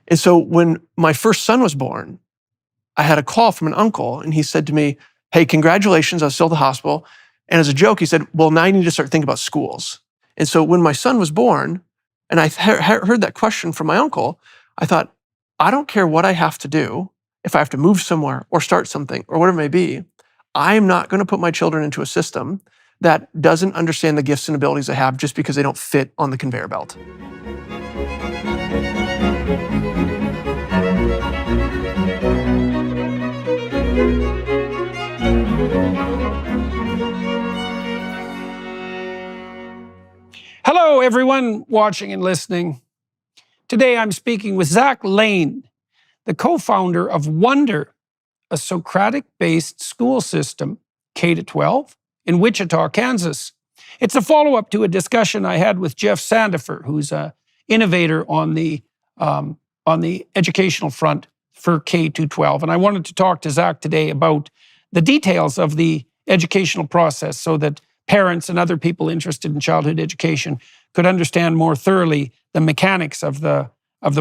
And so when my first son was born, I had a call from an uncle and he said to me, hey, congratulations, I was still at the hospital. And as a joke, he said, well, now you need to start thinking about schools. And so when my son was born, and I heard that question from my uncle, I thought, I don't care what I have to do, if I have to move somewhere or start something or whatever it may be, I am not going to put my children into a system that doesn't understand the gifts and abilities they have just because they don't fit on the conveyor belt. Hello, everyone watching and listening. Today I'm speaking with Lahn, the co-founder of Wonder, a Socratic-based school system, K-12, in Wichita, Kansas. It's a follow-up to a discussion I had with Jeff Sandifer, who's an innovator on the educational front for K-12. And I wanted to talk to Zach today about the details of the educational process so that parents and other people interested in childhood education could understand more thoroughly the mechanics of the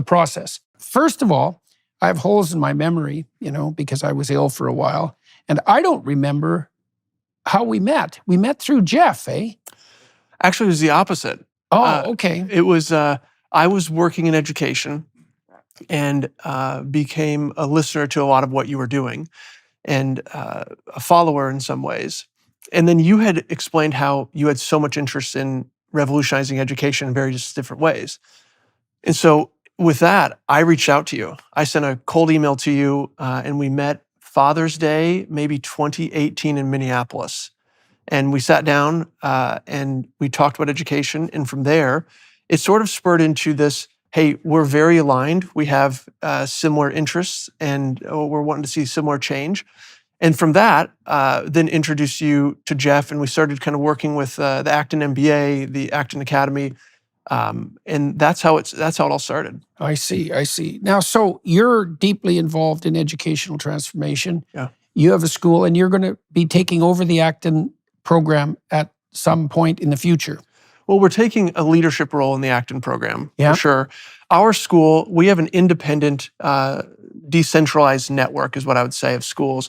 process. First of all, I have holes in my memory, because I was ill for a while, and I don't remember how we met. We met through Jeff, eh? Actually, it was the opposite. Oh, okay. It was, I was working in education and became a listener to a lot of what you were doing and a follower in some ways. And then you had explained how you had so much interest in revolutionizing education in various different ways. And so with that, I reached out to you. I sent a cold email to you and we met Father's Day, maybe 2018 in Minneapolis. And we sat down and we talked about education. And from there, it sort of spurred into this, hey, we're very aligned. We have similar interests and we're wanting to see similar change. And from that, then introduced you to Jeff, and we started kind of working with the Acton MBA, the Acton Academy, and that's how it all started. I see. Now, so you're deeply involved in educational transformation. Yeah. You have a school, and you're going to be taking over the Acton program at some point in the future. Well, we're taking a leadership role in the Acton program, Yeah. for sure. Our school, we have an independent, decentralized network, is what I would say, of schools.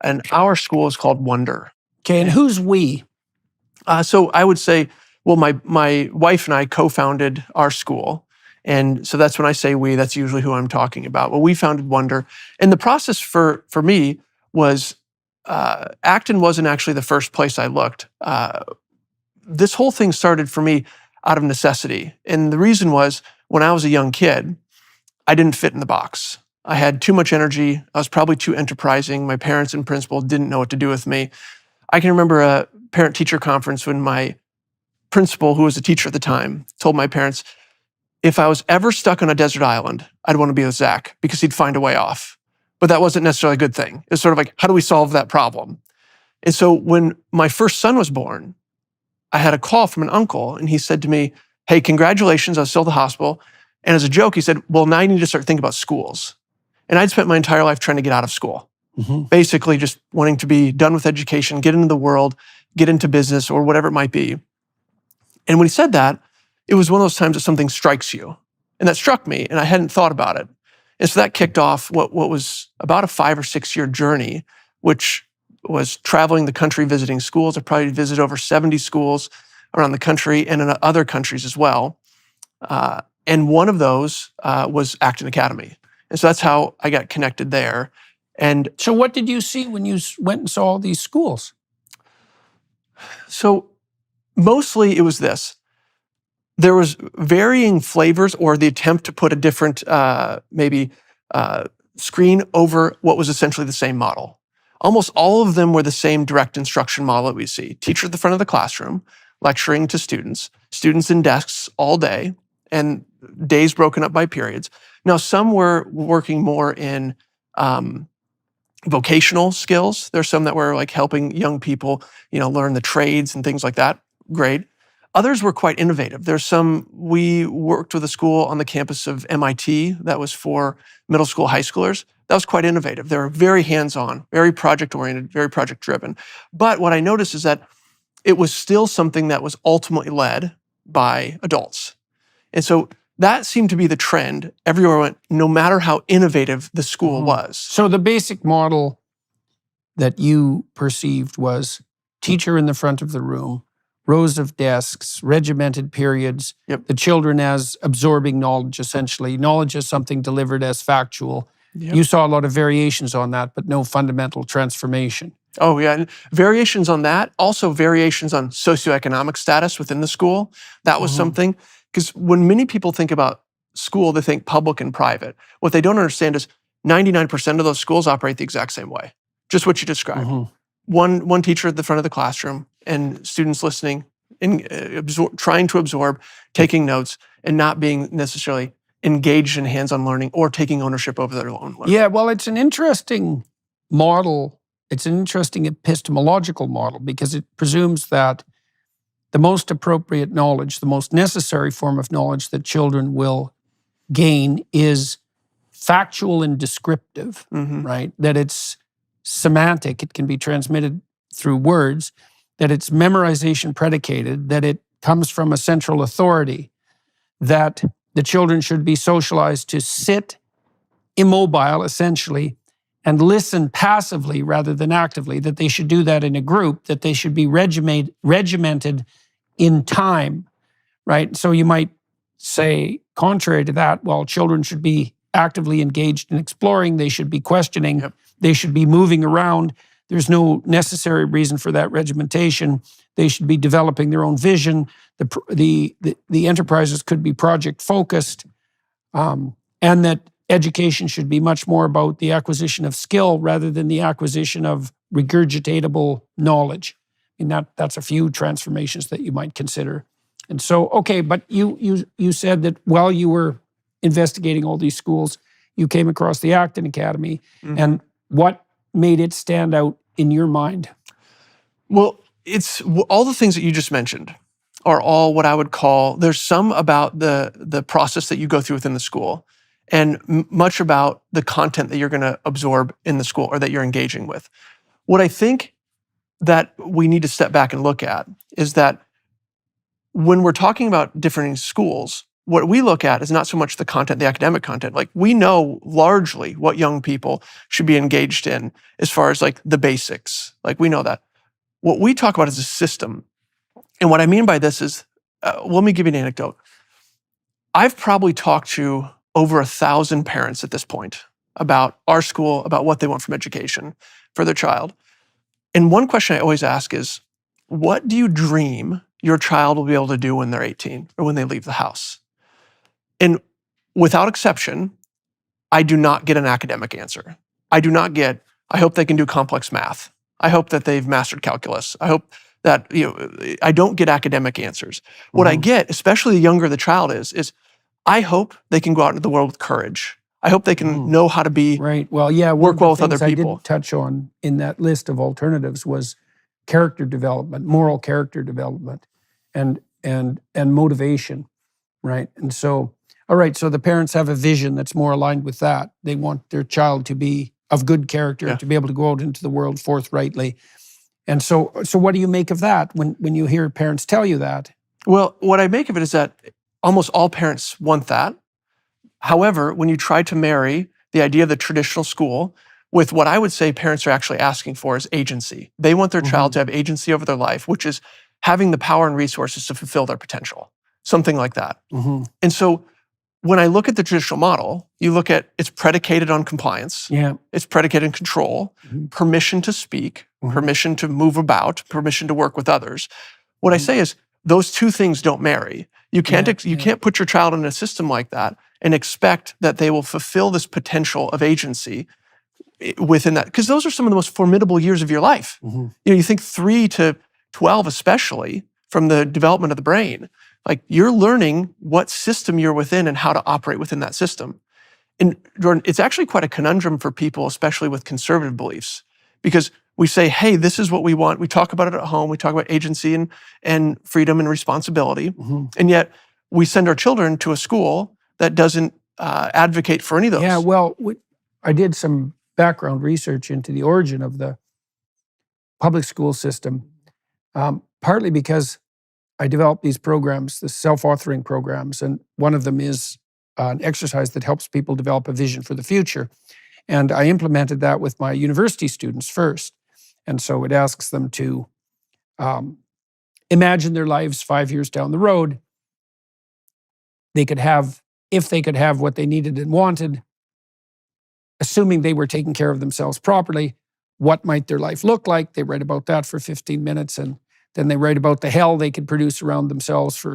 And our school is called Wonder. Okay, and who's we? So I would say, well, my wife and I co-founded our school. And so that's when I say we, that's usually who I'm talking about. Well, we founded Wonder. And the process for me was, Acton wasn't actually the first place I looked. This whole thing started for me out of necessity. And the reason was, when I was a young kid, I didn't fit in the box. I had too much energy. I was probably too enterprising. My parents and principal didn't know what to do with me. I can remember a parent-teacher conference when my principal, who was a teacher at the time, told my parents, if I was ever stuck on a desert island, I'd want to be with Zach because he'd find a way off. But that wasn't necessarily a good thing. It's sort of like, how do we solve that problem? And so when my first son was born, I had a call from an uncle and he said to me, hey, congratulations, I was still at the hospital. And as a joke, he said, well, now you need to start thinking about schools. And I'd spent my entire life trying to get out of school, basically just wanting to be done with education, get into the world, get into business or whatever it might be. And when he said that, it was one of those times that something strikes you. And that struck me, and I hadn't thought about it. And so that kicked off what was about a 5 or 6 year journey, which was traveling the country, visiting schools. I probably visited over 70 schools around the country and in other countries as well. And one of those was Acton Academy. And so that's how I got connected there. And so what did you see when you went and saw all these schools? So mostly it was this. There was varying flavors or the attempt to put a different, screen over what was essentially the same model. Almost all of them were the same direct instruction model that we see. Teacher at the front of the classroom, lecturing to students in desks all day, and days broken up by periods. Now, some were working more in vocational skills. There's some that were like helping young people, learn the trades and things like that. Great. Others were quite innovative. There's some, we worked with a school on the campus of MIT that was for middle school, high schoolers. That was quite innovative. They were very hands-on, very project-oriented, very project-driven. But what I noticed is that it was still something that was ultimately led by adults. And so that seemed to be the trend everywhere I went, no matter how innovative the school was. So the basic model that you perceived was teacher in the front of the room, rows of desks, regimented periods, Yep. the children as absorbing knowledge, essentially. Knowledge as something delivered as factual. Yep. You saw a lot of variations on that, but no fundamental transformation. Oh, yeah. And variations on that, also variations on socioeconomic status within the school. That was something, because when many people think about school, they think public and private. What they don't understand is 99% of those schools operate the exact same way. Just what you described. One teacher at the front of the classroom and students listening, and trying to absorb, taking notes, and not being necessarily engaged in hands-on learning or taking ownership over their own learning. Yeah, well, it's an interesting model. It's an interesting epistemological model because it presumes that the most appropriate knowledge, the most necessary form of knowledge that children will gain is factual and descriptive, right? That it's semantic, it can be transmitted through words, that it's memorization predicated, that it comes from a central authority, that the children should be socialized to sit immobile, essentially, and listen passively rather than actively, that they should do that in a group, that they should be regimented in time, right? So you might say, contrary to that, well, children should be actively engaged in exploring, they should be questioning, they should be moving around. There's no necessary reason for that regimentation. They should be developing their own vision. The enterprises could be project focused, and that education should be much more about the acquisition of skill rather than the acquisition of regurgitatable knowledge. I mean, that's a few transformations that you might consider. And so, okay, but you said that while you were investigating all these schools, you came across the Acton Academy. And what made it stand out in your mind? Well, it's all the things that you just mentioned are all what I would call, there's some about the process that you go through within the school, and much about the content that you're going to absorb in the school or that you're engaging with. What I think that we need to step back and look at is that when we're talking about different schools, what we look at is not so much the content, the academic content. Like, we know largely what young people should be engaged in as far as like the basics. Like, we know that. What we talk about is a system. And what I mean by this is, let me give you an anecdote. I've probably talked to over 1,000 parents at this point about our school, about what they want from education for their child. And one question I always ask is, what do you dream your child will be able to do when they're 18 or when they leave the house? And without exception, I do not get an academic answer. I do not get, I hope they can do complex math. I hope that they've mastered calculus. I hope that, I don't get academic answers. What I get, especially the younger the child is I hope they can go out into the world with courage. I hope they can know how to be, right. Well, yeah, work well with other I people. did touch on in that list of alternatives was character development, moral character development, and motivation, right? And so, all right, so the parents have a vision that's more aligned with that. They want their child to be of good character, to be able to go out into the world forthrightly. And so what do you make of that when you hear parents tell you that? Well, what I make of it is that almost all parents want that. However, when you try to marry the idea of the traditional school with what I would say parents are actually asking for is agency. They want their child to have agency over their life, which is having the power and resources to fulfill their potential, something like that. And so when I look at the traditional model, you look at, it's predicated on compliance. It's predicated on control, permission to speak, permission to move about, permission to work with others. What I say is, those two things don't marry. You can't put your child in a system like that and expect that they will fulfill this potential of agency within that, because those are some of the most formidable years of your life. You think 3 to 12, especially from the development of the brain, like, you're learning what system you're within and how to operate within that system. And Jordan, it's actually quite a conundrum for people, especially with conservative beliefs, because we say, hey, this is what we want. We talk about it at home. We talk about agency and freedom and responsibility. And yet we send our children to a school that doesn't advocate for any of those. Yeah, well, I did some background research into the origin of the public school system, partly because I developed these programs, the self-authoring programs, and one of them is an exercise that helps people develop a vision for the future. And I implemented that with my university students first. And so it asks them to imagine their lives 5 years down the road. They could have, if they could have what they needed and wanted, assuming they were taking care of themselves properly, what might their life look like? They write about that for 15 minutes, and then they write about the hell they could produce around themselves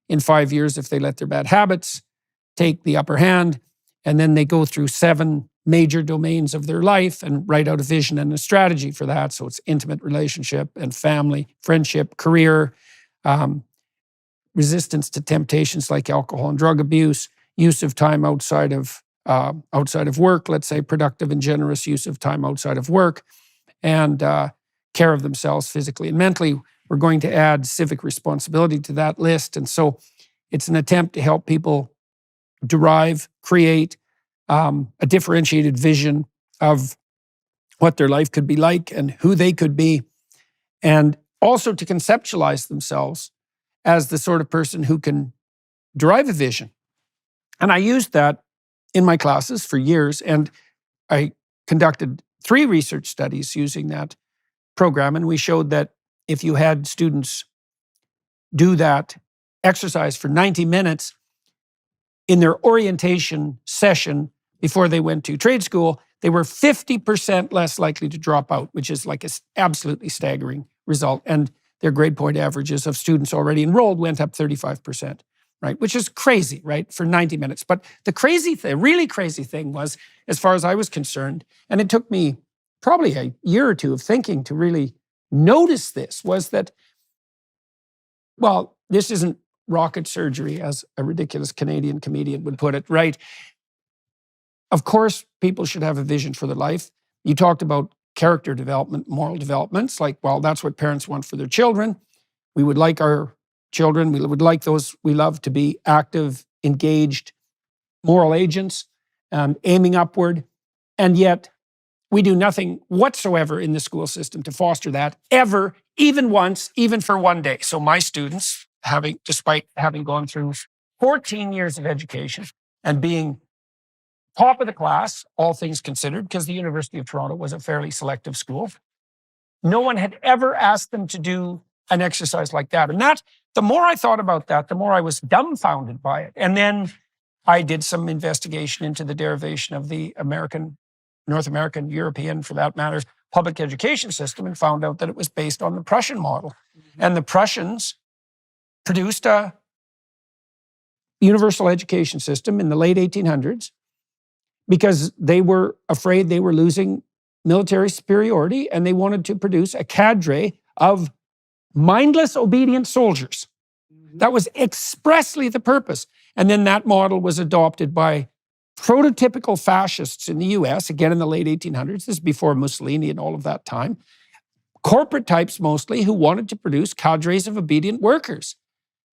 in 5 years if they let their bad habits take the upper hand. And then they go through 7 major domains of their life and write out a vision and a strategy for that. So it's intimate relationship and family, friendship, career, resistance to temptations like alcohol and drug abuse, use of time outside of work, let's say productive and generous use of time outside of work, and care of themselves physically and mentally. We're going to add civic responsibility to that list. And so it's an attempt to help people derive, create a differentiated vision of what their life could be like and who they could be, and also to conceptualize themselves as the sort of person who can derive a vision. And I used that in my classes for years, and I conducted 3 research studies using that program, and we showed that if you had students do that exercise for 90 minutes in their orientation session before they went to trade school, they were 50% less likely to drop out, which is like an absolutely staggering result. And their grade point averages of students already enrolled went up 35%, right? Which is crazy, right? For 90 minutes. But the really crazy thing was, as far as I was concerned, and it took me probably a year or 2 of thinking to really notice this, was that, well, this isn't rocket surgery, as a ridiculous Canadian comedian would put it, right? Of course, people should have a vision for their life. You talked about character development, moral developments, like, well, that's what parents want for their children. We would like our children, we would like those we love to be active, engaged, moral agents, aiming upward. And yet, we do nothing whatsoever in the school system to foster that, ever, even once, even for one day. So my students, despite having gone through 14 years of education and being top of the class, all things considered, because the University of Toronto was a fairly selective school, no one had ever asked them to do an exercise like that. And that, the more I thought about that, the more I was dumbfounded by it. And then I did some investigation into the derivation of the North American, European, for that matter, public education system, and found out that it was based on the Prussian model. Mm-hmm. And the Prussians produced a universal education system in the late 1800s because they were afraid they were losing military superiority, and they wanted to produce a cadre of mindless, obedient soldiers. Mm-hmm. That was expressly the purpose. And then that model was adopted by prototypical fascists in the US, again in the late 1800s. This is before Mussolini and all of that time. Corporate types mostly, who wanted to produce cadres of obedient workers.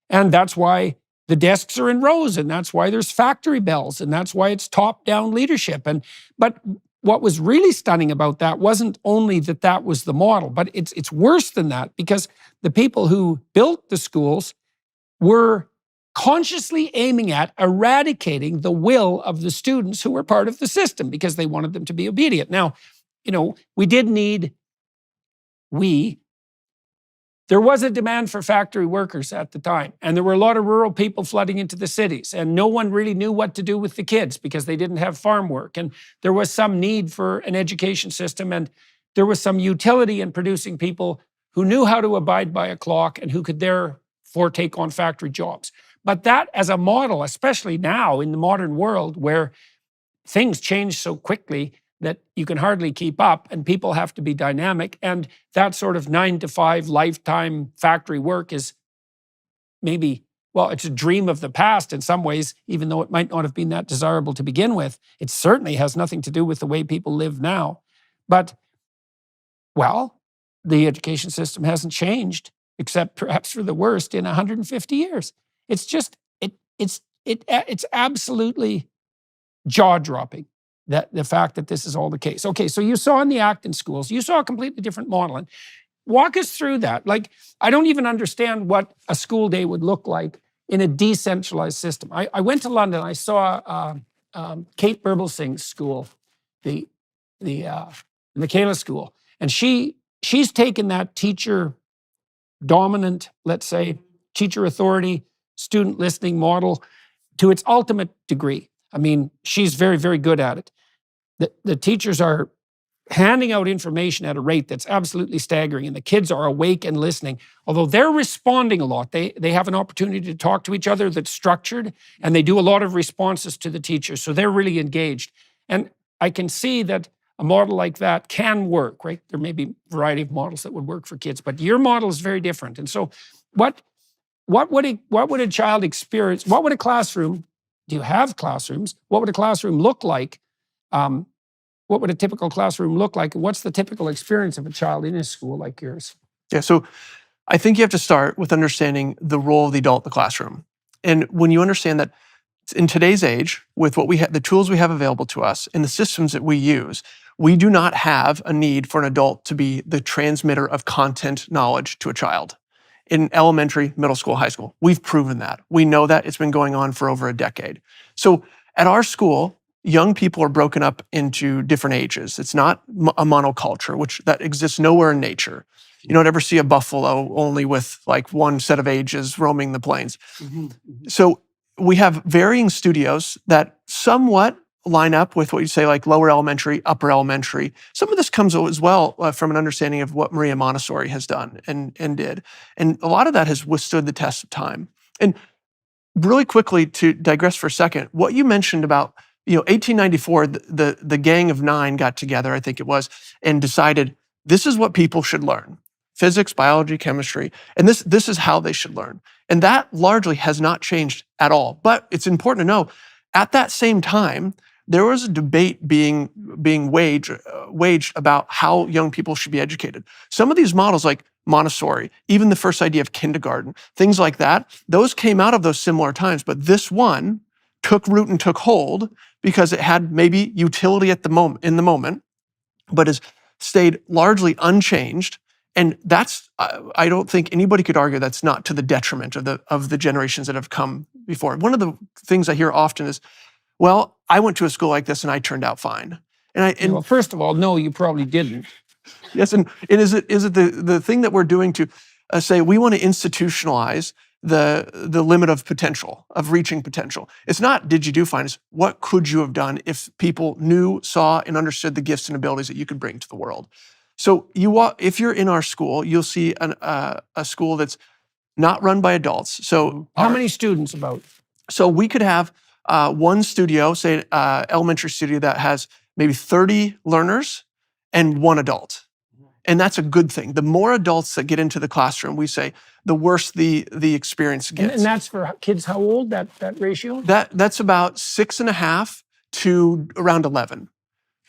And that's why the desks are in rows, and that's why there's factory bells, and that's why it's top-down leadership. But what was really stunning about that wasn't only that that was the model, but it's worse than that, because the people who built the schools were consciously aiming at eradicating the will of the students who were part of the system, because they wanted them to be obedient. Now, there was a demand for factory workers at the time, and there were a lot of rural people flooding into the cities, and no one really knew what to do with the kids because they didn't have farm work. And there was some need for an education system, and there was some utility in producing people who knew how to abide by a clock and who could therefore take on factory jobs. But that as a model, especially now in the modern world where things change so quickly that you can hardly keep up, and people have to be dynamic, and that sort of 9-to-5 lifetime factory work is maybe, well, it's a dream of the past in some ways, even though it might not have been that desirable to begin with. It certainly has nothing to do with the way people live now. But, well, the education system hasn't changed, except perhaps for the worst, in 150 years. It's just, it's absolutely jaw-dropping, that the fact that this is all the case. Okay, so you saw in the Acton schools, you saw a completely different model. And walk us through that. Like, I don't even understand what a school day would look like in a decentralized system. I went to London. I saw Kate Burblesing's school, the Michaela School, and she's taken that teacher dominant, let's say, teacher authority, student listening model to its ultimate degree. I mean, she's very, very good at it. The teachers are handing out information at a rate that's absolutely staggering, and the kids are awake and listening. Although they're responding a lot, they have an opportunity to talk to each other that's structured, and they do a lot of responses to the teachers, so they're really engaged. And I can see that a model like that can work, right? There may be a variety of models that would work for kids, but your model is very different. And so what would a child experience? What would a classroom, do you have classrooms? What would a classroom look like? What would a typical classroom look like? What's the typical experience of a child in a school like yours? Yeah, so I think you have to start with understanding the role of the adult in the classroom. And when you understand that in today's age, with what we have, the tools we have available to us and the systems that we use, we do not have a need for an adult to be the transmitter of content knowledge to a child. In elementary, middle school, high school, we've proven that. We know that. It's been going on for over a decade. So at our school, young people are broken up into different ages. It's not a monoculture, which that exists nowhere in nature. You don't ever see a buffalo only with like one set of ages roaming the plains. So we have varying studios that somewhat line up with what you say like lower elementary, upper elementary. Some of this comes as well from an understanding of what Maria Montessori has done and did. And a lot of that has withstood the test of time. And really quickly, to digress for a second, what you mentioned about 1894, the Gang of Nine got together, I think it was, and decided this is what people should learn: physics, biology, chemistry, and this is how they should learn. And that largely has not changed at all. But it's important to know, at that same time, there was a debate being waged about how young people should be educated. Some of these models, like Montessori, even the first idea of kindergarten, things like that, those came out of those similar times. But this one took root and took hold because it had maybe utility at the moment, but has stayed largely unchanged. And that's, I don't think anybody could argue that's not to the detriment of the generations that have come before. One of the things I hear often is, well, I went to a school like this and I turned out fine. And well, first of all, no, you probably didn't. Yes, and is it the thing that we're doing to say we want to institutionalize the limit of potential, of reaching potential? It's not did you do fine, it's what could you have done if people knew, saw, and understood the gifts and abilities that you could bring to the world. So if you're in our school, you'll see a school that's not run by adults. So how many students about? So we could have one studio, say elementary studio, that has maybe 30 learners and one adult. And that's a good thing. The more adults that get into the classroom, we say, the worse the experience gets. And that's for kids how old, that ratio? That's about 6.5 to around 11.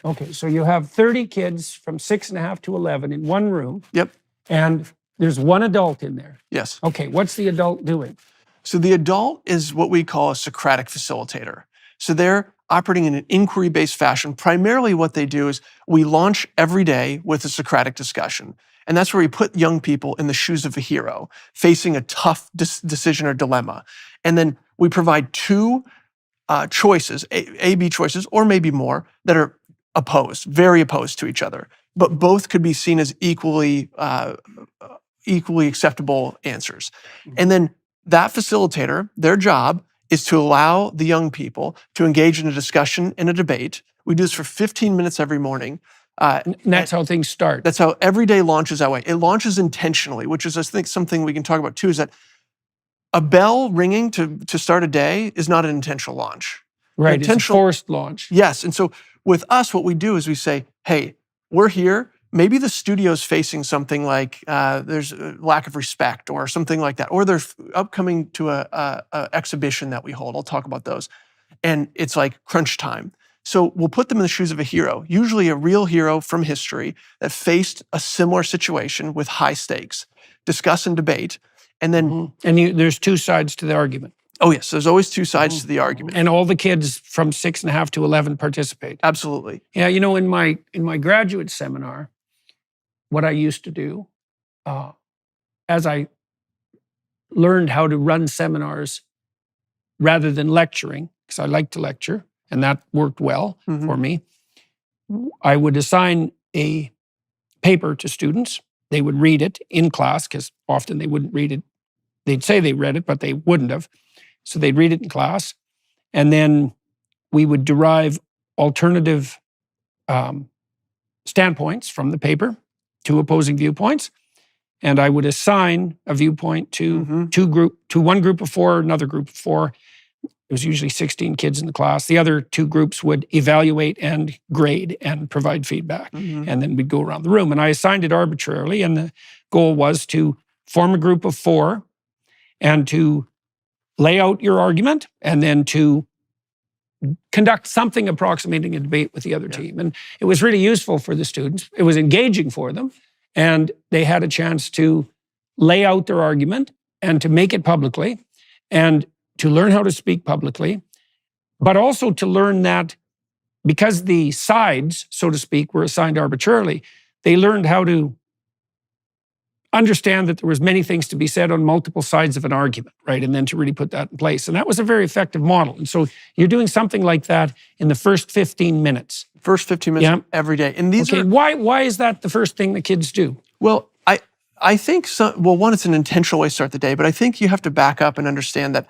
Okay, so you have 30 kids from 6.5 to 11 in one room. Yep. And there's one adult in there. Yes. Okay, what's the adult doing? So the adult is what we call a Socratic facilitator. So they're operating in an inquiry-based fashion. Primarily what they do is we launch every day with a Socratic discussion. And that's where we put young people in the shoes of a hero, facing a tough decision or dilemma. And then we provide two choices, A-B choices, or maybe more, that are opposed, very opposed to each other. But both could be seen as equally acceptable answers. And then that facilitator, their job is to allow the young people to engage in a discussion and a debate. We do this for 15 minutes every morning. And that's how things start. That's how every day launches that way. It launches intentionally, which is, I think, something we can talk about too, is that a bell ringing to start a day is not an intentional launch. Right, it's a forced launch. Yes, and so with us, what we do is we say, hey, we're here. Maybe the studio's facing something like there's a lack of respect or something like that, or they're upcoming to a exhibition that we hold. I'll talk about those. And it's like crunch time. So we'll put them in the shoes of a hero, usually a real hero from history that faced a similar situation with high stakes, discuss and debate, and then... And there's two sides to the argument. Oh yes, there's always two sides to the argument. And all the kids from 6.5 to 11 participate. Absolutely. Yeah, in my graduate seminar, what I used to do as I learned how to run seminars rather than lecturing, because I like to lecture, and that worked well for me, I would assign a paper to students. They would read it in class, because often they wouldn't read it. They'd say they read it, but they wouldn't have. So they'd read it in class. And then we would derive alternative standpoints from the paper, two opposing viewpoints. And I would assign a viewpoint to one group of four, another group of four. It was usually 16 kids in the class. The other two groups would evaluate and grade and provide feedback. And then we'd go around the room. And I assigned it arbitrarily. And the goal was to form a group of four and to lay out your argument and then to conduct something approximating a debate with the other team. And it was really useful for the students. It was engaging for them. And they had a chance to lay out their argument and to make it publicly and to learn how to speak publicly, but also to learn that because the sides, so to speak, were assigned arbitrarily, they learned how to understand that there was many things to be said on multiple sides of an argument, right? And then to really put that in place. And that was a very effective model. And so you're doing something like that in the first 15 minutes. First 15 minutes every day. And these are... Why is that the first thing the kids do? Well, I think, one, it's an intentional way to start the day, but I think you have to back up and understand that,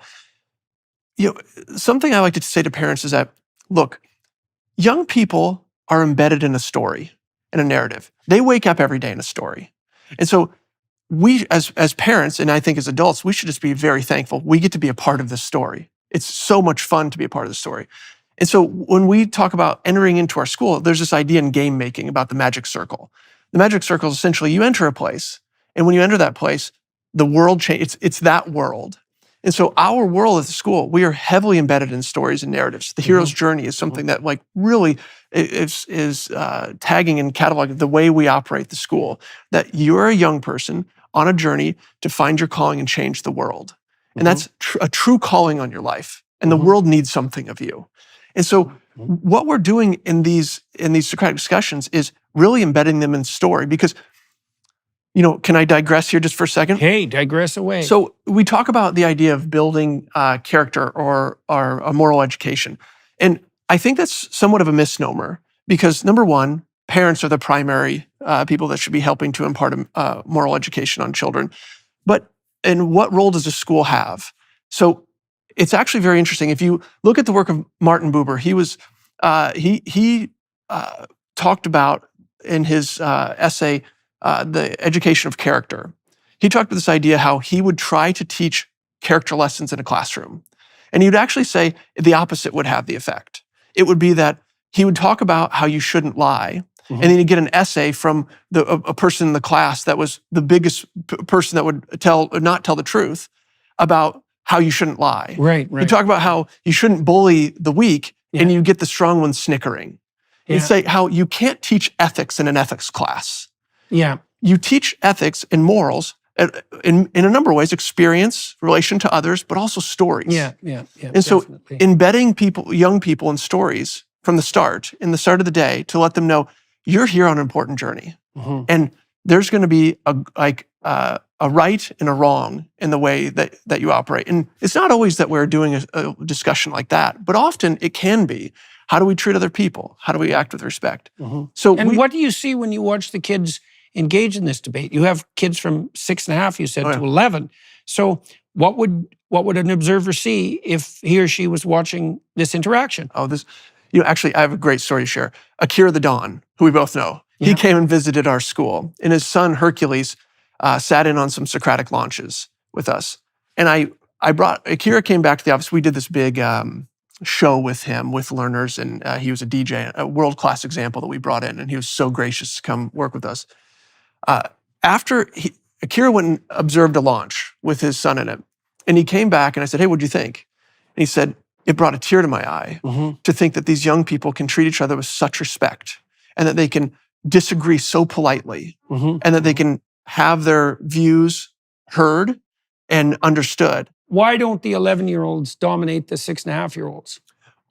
something I like to say to parents is that, look, young people are embedded in a story, in a narrative. They wake up every day in a story. And so we, as parents, and I think as adults, we should just be very thankful we get to be a part of this story. It's so much fun to be a part of the story. And so when we talk about entering into our school, there's this idea in game making about the magic circle. The magic circle is essentially you enter a place, and when you enter that place, the world changes. It's that world. And so our world at the school, we are heavily embedded in stories and narratives. The hero's journey is something that really is tagging and cataloging the way we operate the school, that you're a young person on a journey to find your calling and change the world. And that's a true calling on your life. And the world needs something of you. And so what we're doing in these Socratic discussions is really embedding them in story, because, can I digress here just for a second? Hey, digress away. So we talk about the idea of building character or a moral education. And I think that's somewhat of a misnomer, because number one, parents are the primary people that should be helping to impart a moral education on children. And what role does a school have? So it's actually very interesting. If you look at the work of Martin Buber, he talked about in his essay, The Education of Character. He talked about this idea how he would try to teach character lessons in a classroom. And he would actually say the opposite would have the effect. It would be that he would talk about how you shouldn't lie, and then he'd get an essay from a person in the class that was the biggest person that would not tell the truth about how you shouldn't lie. Right. He'd talk about how you shouldn't bully the weak, and you get the strong ones snickering. He'd say how you can't teach ethics in an ethics class. Yeah. You teach ethics and morals in a number of ways: experience, relation to others, but also stories. Yeah. And so embedding young people in stories from the start, in the start of the day, to let them know you're here on an important journey. And there's going to be a right and a wrong in the way that you operate. And it's not always that we're doing a discussion like that, but often it can be. How do we treat other people? How do we act with respect? What do you see when you watch the kids engage in this debate? You have kids from 6.5, you said, to 11. So what would an observer see if he or she was watching this interaction? Actually, I have a great story to share. Akira the Don, who we both know, he came and visited our school, and his son Hercules sat in on some Socratic launches with us. And Akira came back to the office. We did this big show with him, with learners, and he was a DJ, a world-class example that we brought in, and he was so gracious to come work with us. Akira went and observed a launch with his son in it, and he came back, and I said, "Hey, what'd you think?" And he said, "It brought a tear to my eye to think that these young people can treat each other with such respect, and that they can disagree so politely, and that they can have their views heard and understood." Why don't the 11-year-olds dominate the 6.5-year-olds?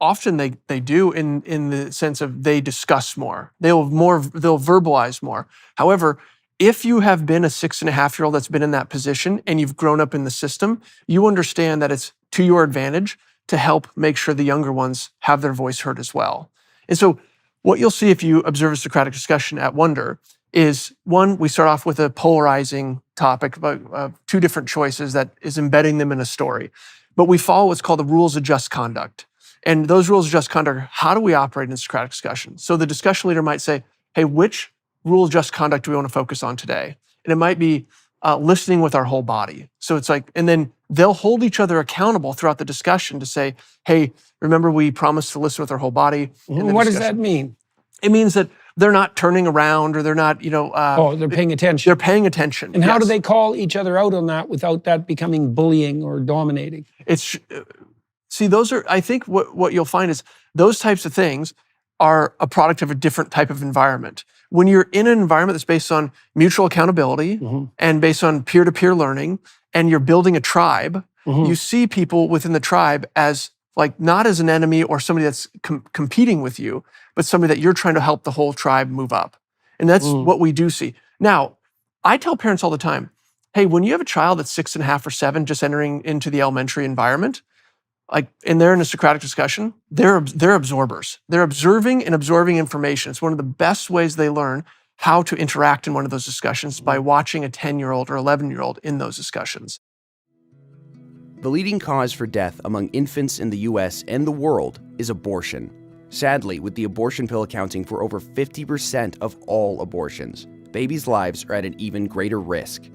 Often they do in the sense of they discuss more. They'll verbalize more. However, if you have been a 6.5-year-old that's been in that position and you've grown up in the system, you understand that it's to your advantage to help make sure the younger ones have their voice heard as well. And so what you'll see if you observe a Socratic discussion at Wonder is, one, we start off with a polarizing topic about two different choices that is embedding them in a story. But we follow what's called the rules of just conduct. And those rules of just conduct are, how do we operate in a Socratic discussion? So the discussion leader might say, hey, which rule of just conduct do we want to focus on today? And it might be listening with our whole body. So it's like, and then they'll hold each other accountable throughout the discussion to say, hey, remember we promised to listen with our whole body. What does that mean? It means that they're not turning around, or they're not, they're paying attention. They're paying attention. And how do they call each other out on that without that becoming bullying or dominating? Those are, I think what you'll find is those types of things are a product of a different type of environment. When you're in an environment that's based on mutual accountability and based on peer-to-peer learning, and you're building a tribe, you see people within the tribe as like not as an enemy or somebody that's competing with you, but somebody that you're trying to help the whole tribe move up. And that's what we do see. Now, I tell parents all the time, hey, when you have a child that's 6.5 or 7 just entering into the elementary environment, and they're in a Socratic discussion, they're absorbers. They're observing and absorbing information. It's one of the best ways they learn how to interact in one of those discussions, by watching a 10-year-old or 11-year-old in those discussions. The leading cause for death among infants in the US and the world is abortion. Sadly, with the abortion pill accounting for over 50% of all abortions, babies' lives are at an even greater risk.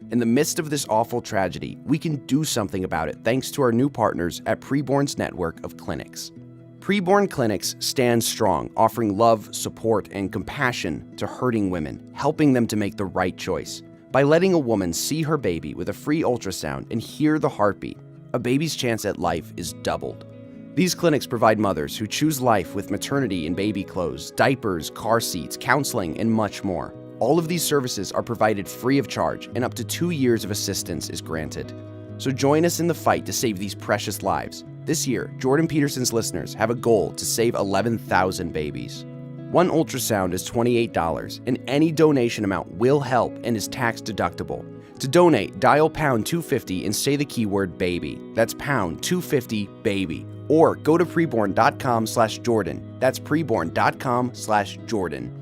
In the midst of this awful tragedy, we can do something about it thanks to our new partners at Preborn's network of clinics. Preborn clinics stand strong, offering love, support, and compassion to hurting women, helping them to make the right choice. By letting a woman see her baby with a free ultrasound and hear the heartbeat, a baby's chance at life is doubled. These clinics provide mothers who choose life with maternity and baby clothes, diapers, car seats, counseling, and much more. All of these services are provided free of charge, and up to 2 years of assistance is granted. So join us in the fight to save these precious lives. This year, Jordan Peterson's listeners have a goal to save 11,000 babies. One ultrasound is $28, and any donation amount will help and is tax deductible. To donate, dial pound 250 and say the keyword baby. That's pound 250 baby. Or go to preborn.com/Jordan. That's preborn.com/Jordan.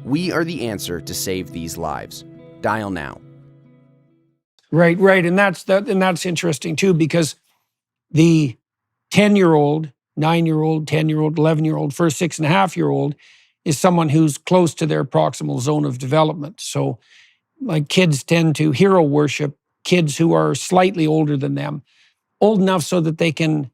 We are the answer to save these lives. Dial now. Right. And that's interesting too, because the 10-year-old, 9-year-old, 10-year-old, 11-year-old, first 6.5-year-old is someone who's close to their proximal zone of development. So like kids tend to hero worship kids who are slightly older than them, old enough so that they can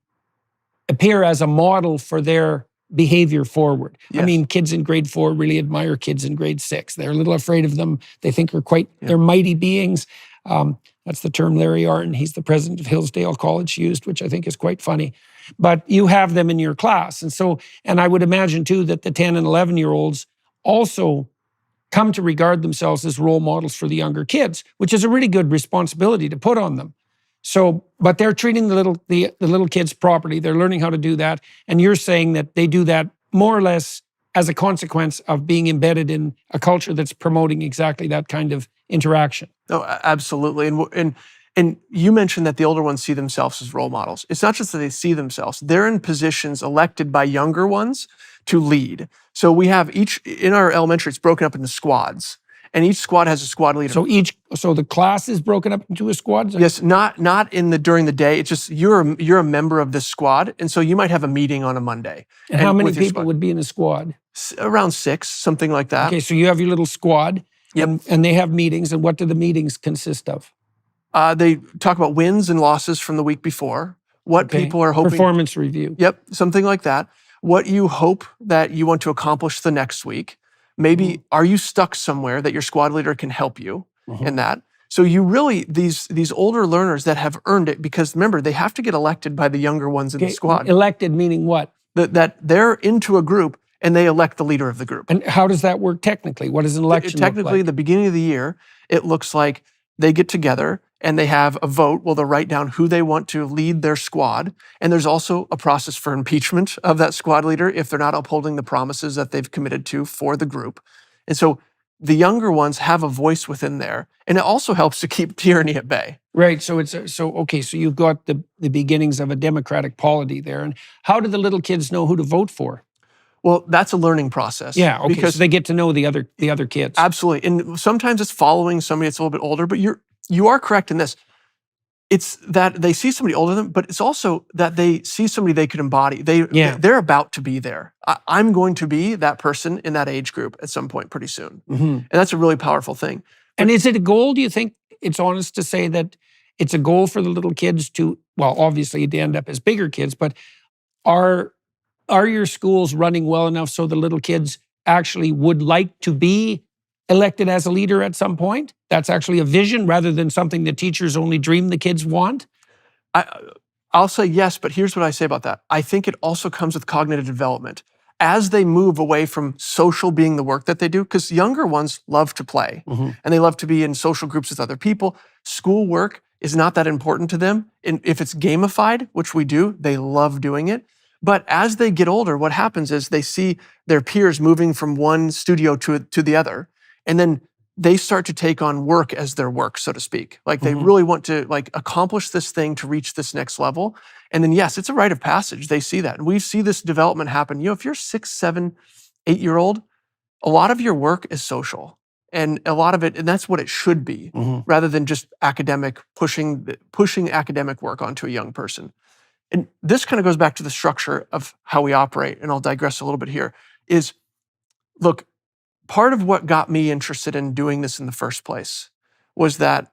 appear as a model for their behavior forward. Yes. I mean, kids in grade 4 really admire kids in grade 6. They're a little afraid of them. They think they're mighty beings. That's the term Larry Arden, he's the president of Hillsdale College, used, which I think is quite funny. But you have them in your class. And I would imagine too that the 10 and 11-year-olds also come to regard themselves as role models for the younger kids, which is a really good responsibility to put on them. So, but they're treating the little kids properly. They're learning how to do that. And you're saying that they do that more or less as a consequence of being embedded in a culture that's promoting exactly that kind of interaction. Oh, absolutely. And you mentioned that the older ones see themselves as role models. It's not just that they see themselves. They're in positions elected by younger ones to lead. So we have in our elementary, it's broken up into squads. And each squad has a squad leader. So the class is broken up into a squad? Yes, not during the day. It's just you're a member of this squad, and so you might have a meeting on a Monday. And how many people would be in a squad? Around 6, something like that. Okay, so you have your little squad, yep. and they have meetings, and what do the meetings consist of? They talk about wins and losses from the week before, what people are hoping. Performance review. Yep, something like that. What you hope that you want to accomplish the next week. Maybe are you stuck somewhere that your squad leader can help you in that? So you really, these older learners that have earned it, because remember, they have to get elected by the younger ones in the squad. Elected meaning what? That they're into a group and they elect the leader of the group. And how does that work technically? What does an election technically, look like? At the beginning of the year, it looks like they get together and they have a vote. Well, they'll write down who they want to lead their squad. And there's also a process for impeachment of that squad leader if they're not upholding the promises that they've committed to for the group. And so the younger ones have a voice within there. And it also helps to keep tyranny at bay. Right. So so you've got the beginnings of a democratic polity there. And how do the little kids know who to vote for? Well, that's a learning process. Yeah. Okay. Because so they get to know the other kids. absolutely. And sometimes it's following somebody that's a little bit older, but you are correct in this. It's that they see somebody older than them, but it's also that they see somebody they could embody. They're about to be there. I'm going to be that person in that age group at some point pretty soon. And that's a really powerful thing. And is it a goal, do you think it's honest to say that it's a goal for the little kids to, well, obviously they end up as bigger kids, but are your schools running well enough so the little kids actually would like to be elected as a leader at some point? That's actually a vision rather than something the teachers only dream the kids want? I'll say yes, but here's what I say about that. I think it also comes with cognitive development. As they move away from social being the work that they do, because younger ones love to play and they love to be in social groups with other people. Schoolwork is not that important to them. And if it's gamified, which we do, they love doing it. But as they get older, what happens is they see their peers moving from one studio to the other, and then they start to take on work as their work, so to speak. Like they really want to accomplish this thing to reach this next level. And then yes, it's a rite of passage. They see that. And we see this development happen. If you're 6, 7, 8-year-old, a lot of your work is social. And a lot of it, and that's what it should be, rather than just academic, pushing academic work onto a young person. And this kind of goes back to the structure of how we operate, and I'll digress a little bit here, is, look, part of what got me interested in doing this in the first place was that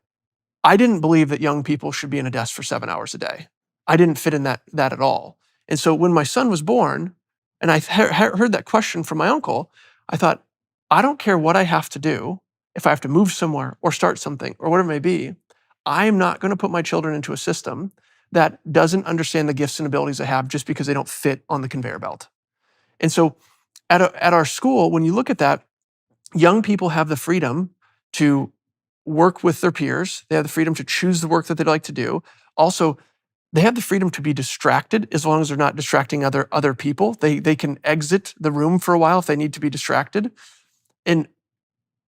I didn't believe that young people should be in a desk for 7 hours a day. I didn't fit in that at all. And so when my son was born, and I heard that question from my uncle, I thought, I don't care what I have to do, if I have to move somewhere or start something or whatever it may be, I am not going to put my children into a system that doesn't understand the gifts and abilities I have just because they don't fit on the conveyor belt. And so at our school, when you look at that, young people have the freedom to work with their peers. They have the freedom to choose the work that they'd like to do. Also, they have the freedom to be distracted as long as they're not distracting other people. They can exit the room for a while if they need to be distracted. And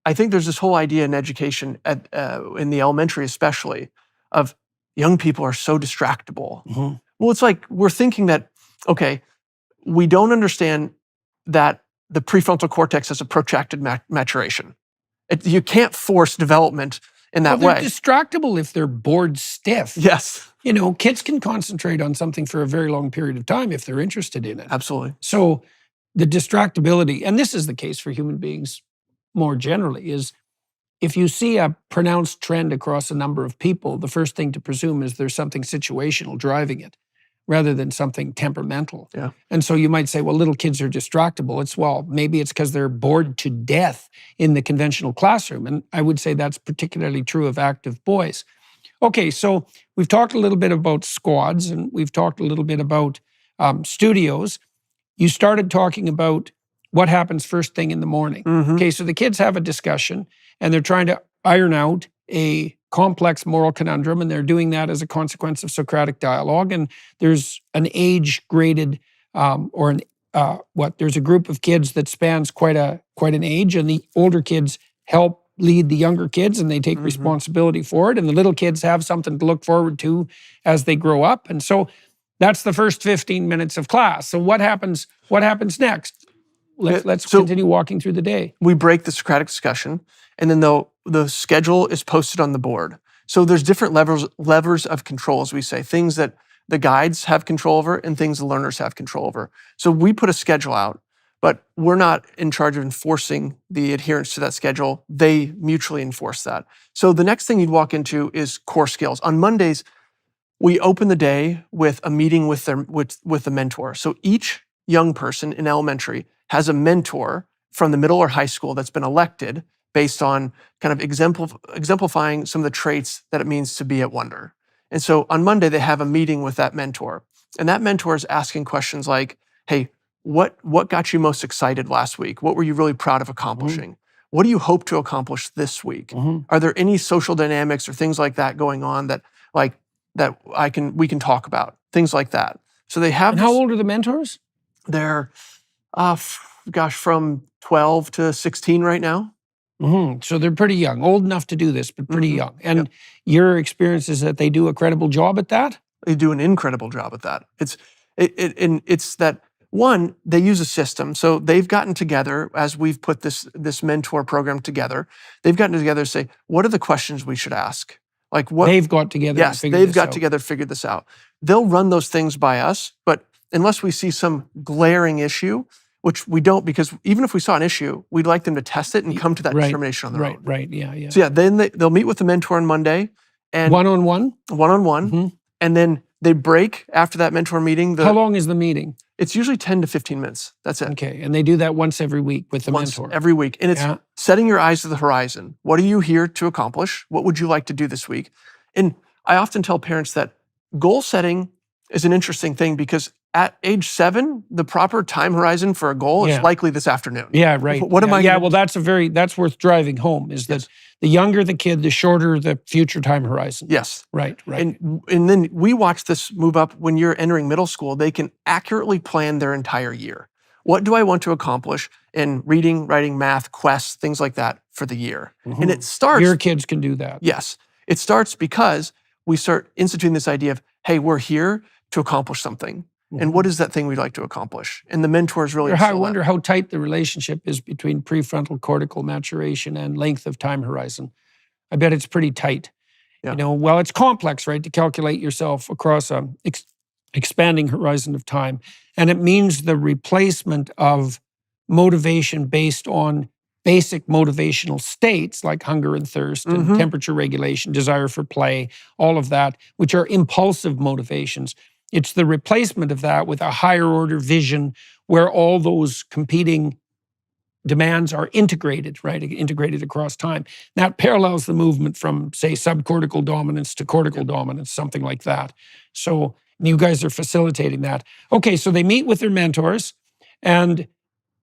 I think there's this whole idea in education, in the elementary especially, of young people are so distractible. Well, it's like we're thinking that, okay, we don't understand that the prefrontal cortex has a protracted maturation. You can't force development in that way. They're distractible if they're bored stiff. Yes. Kids can concentrate on something for a very long period of time if they're interested in it. Absolutely. So the distractibility, and this is the case for human beings more generally, is if you see a pronounced trend across a number of people, the first thing to presume is there's something situational driving it rather than something temperamental. Yeah. And so you might say, well, little kids are distractible. Maybe it's because they're bored to death in the conventional classroom. And I would say that's particularly true of active boys. Okay, so we've talked a little bit about squads and we've talked a little bit about studios. You started talking about what happens first thing in the morning. Okay, so the kids have a discussion and they're trying to iron out a complex moral conundrum, and they're doing that as a consequence of Socratic dialogue. And there's an age-graded, there's a group of kids that spans quite an age, and the older kids help lead the younger kids, and they take responsibility for it. And the little kids have something to look forward to as they grow up. And so that's the first 15 minutes of class. So what happens next? Let's continue walking through the day. We break the Socratic discussion, and then the schedule is posted on the board. So there's different levers of control, as we say, things that the guides have control over and things the learners have control over. So we put a schedule out, but we're not in charge of enforcing the adherence to that schedule. They mutually enforce that. So the next thing you'd walk into is core skills. On Mondays, we open the day with a meeting with the mentor. So each young person in elementary has a mentor from the middle or high school that's been elected based on kind of exemplifying some of the traits that it means to be at Wonder. And so on Monday, they have a meeting with that mentor. And that mentor is asking questions like, hey, what got you most excited last week? What were you really proud of accomplishing? What do you hope to accomplish this week? Are there any social dynamics or things like that going on that we can talk about? Things like that. So they have. And how old are the mentors? They're, from 12 to 16 right now. So they're pretty young, old enough to do this, but pretty young. And Yep. your experience is that they do a credible job at that? They do an incredible job at that. And it's that one, they use a system. So they've gotten together as we've put this mentor program together. They've gotten together to say, what are the questions we should ask? Like what They've got together and yes, figured they've this got out. together, figured this out. They'll run those things by us, but unless we see some glaring issue, which we don't, because even if we saw an issue, we'd like them to test it and come to that Right, determination on their own. Right, yeah. So yeah, then they'll meet with the mentor on Monday and One-on-one? one-on-one, Mhm. and then they break after that mentor meeting. How long is the meeting? It's usually 10 to 15 minutes. That's it. Okay, and they do that once every week with the Once mentor. every week. And it's Yeah. setting your eyes to the horizon. What are you here to accomplish? What would you like to do this week? And I often tell parents that goal setting is an interesting thing because at age 7, the proper time horizon for a goal Yeah. is likely this afternoon. Yeah, right. What am I Yeah, gonna- well, that's worth driving home, is that Yes. the younger the kid, the shorter the future time horizon. Yes. Right. And then we watch this move up when you're entering middle school. They can accurately plan their entire year. What do I want to accomplish in reading, writing, math, quests, things like that for the year? And it starts. Your kids can do that. Yes. It starts because we start instituting this idea of, hey, we're here to accomplish something. And what is that thing we'd like to accomplish? And the mentors really I instill that. wonder how tight the relationship is between prefrontal cortical maturation and length of time horizon. I bet it's pretty tight. Yeah. Well, it's complex, right, to calculate yourself across a expanding horizon of time. And it means the replacement of motivation based on basic motivational states like hunger and thirst and temperature regulation, desire for play, all of that, which are impulsive motivations. It's the replacement of that with a higher order vision where all those competing demands are integrated, right? Integrated across time. That parallels the movement from, say, subcortical dominance to cortical dominance, something like that. So you guys are facilitating that. Okay, so they meet with their mentors, and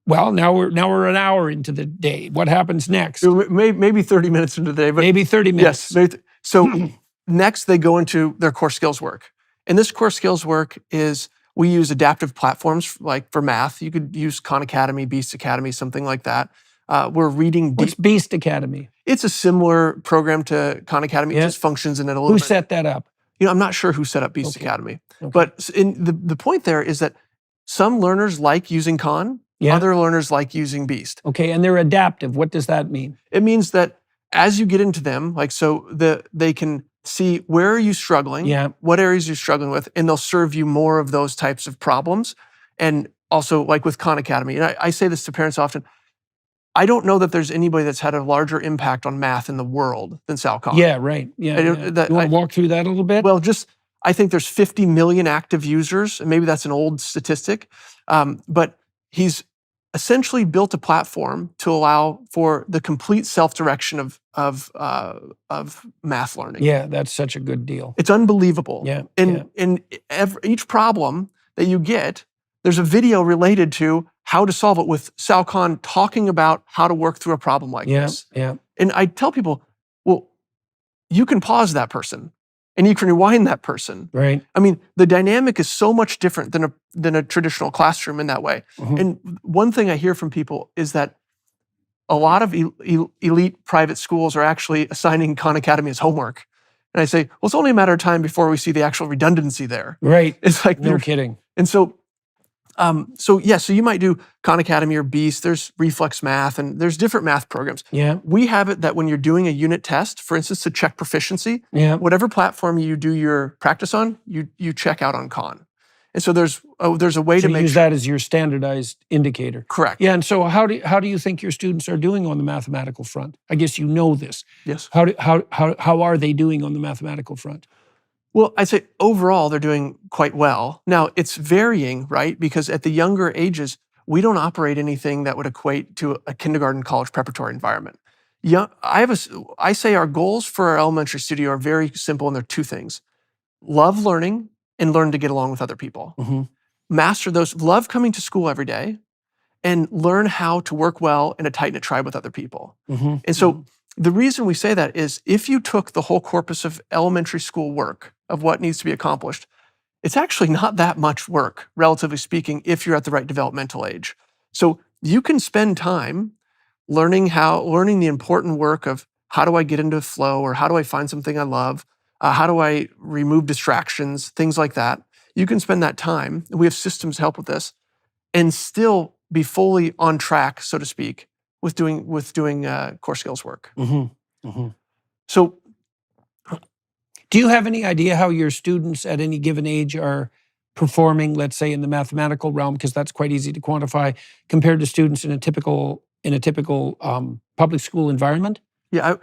well, now we're an hour into the day. What happens next? Maybe 30 minutes into the day. But Maybe 30 minutes. yes. So next they go into their core skills work. And this core skills work is, we use adaptive platforms like for math. You could use Khan Academy, Beast Academy, something like that. We're reading. What's Beast Academy? It's a similar program to Khan Academy. It just functions in it a little Who bit. set that up? I'm not sure who set up Beast Academy. But the point there is that some learners like using Khan. Yeah. Other learners like using Beast. Okay, and they're adaptive. What does that mean? It means that as you get into them, they can see where are you struggling, what areas you're struggling with, and they'll serve you more of those types of problems. And also like with Khan Academy, and I say this to parents often, I don't know that there's anybody that's had a larger impact on math in the world than Sal Khan. Yeah, right. You want to walk through that a little bit? Well, I think there's 50 million active users, and maybe that's an old statistic, but he's essentially built a platform to allow for the complete self-direction of math learning. Yeah, that's such a good deal. It's unbelievable. Yeah. And each problem that you get, there's a video related to how to solve it with Sal Khan talking about how to work through a problem like this. Yeah. And I tell people, well, you can pause that person and you can rewind that person. Right. I mean, the dynamic is so much different than a traditional classroom in that way. And one thing I hear from people is that a lot of elite private schools are actually assigning Khan Academy as homework. And I say, well, it's only a matter of time before we see the actual redundancy there. Right. It's like, no kidding. And so you might do Khan Academy or Beast. There's Reflex Math, and there's different math programs. Yeah. We have it that when you're doing a unit test, for instance, to check proficiency, whatever platform you do your practice on, you check out on Khan. And so there's a way to make use that as your standardized indicator. Correct. Yeah. And so how do you think your students are doing on the mathematical front? I guess you know this. Yes. How are they doing on the mathematical front? Well, I'd say overall they're doing quite well. Now, it's varying, right? Because at the younger ages, we don't operate anything that would equate to a kindergarten, college preparatory environment. I say our goals for our elementary studio are very simple, and they're two things: love learning and learn to get along with other people. Master those, love coming to school every day, and learn how to work well in a tight-knit tribe with other people. And so the reason we say that is if you took the whole corpus of elementary school work of what needs to be accomplished, it's actually not that much work, relatively speaking, if you're at the right developmental age. So you can spend time learning the important work of how do I get into flow, or how do I find something I love, how do I remove distractions, things like that. You can spend that time, and we have systems to help with this, and still be fully on track, so to speak, with doing core skills work. Mm-hmm. Mm-hmm. So, do you have any idea how your students at any given age are performing, let's say in the mathematical realm, because that's quite easy to quantify, compared to students in a typical public school environment? yeah,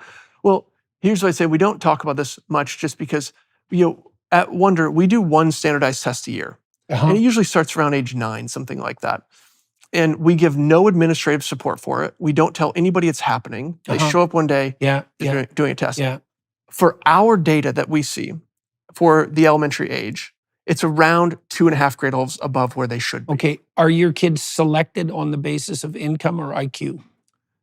well, here's what I say: we don't talk about this much, just because at Wonder we do one standardized test a year, and it usually starts around age 9, something like that. And we give no administrative support for it. We don't tell anybody it's happening. They show up one day, doing a test. Yeah. For our data that we see for the elementary age, it's around 2.5 grade levels above where they should be. Okay. Are your kids selected on the basis of income or IQ?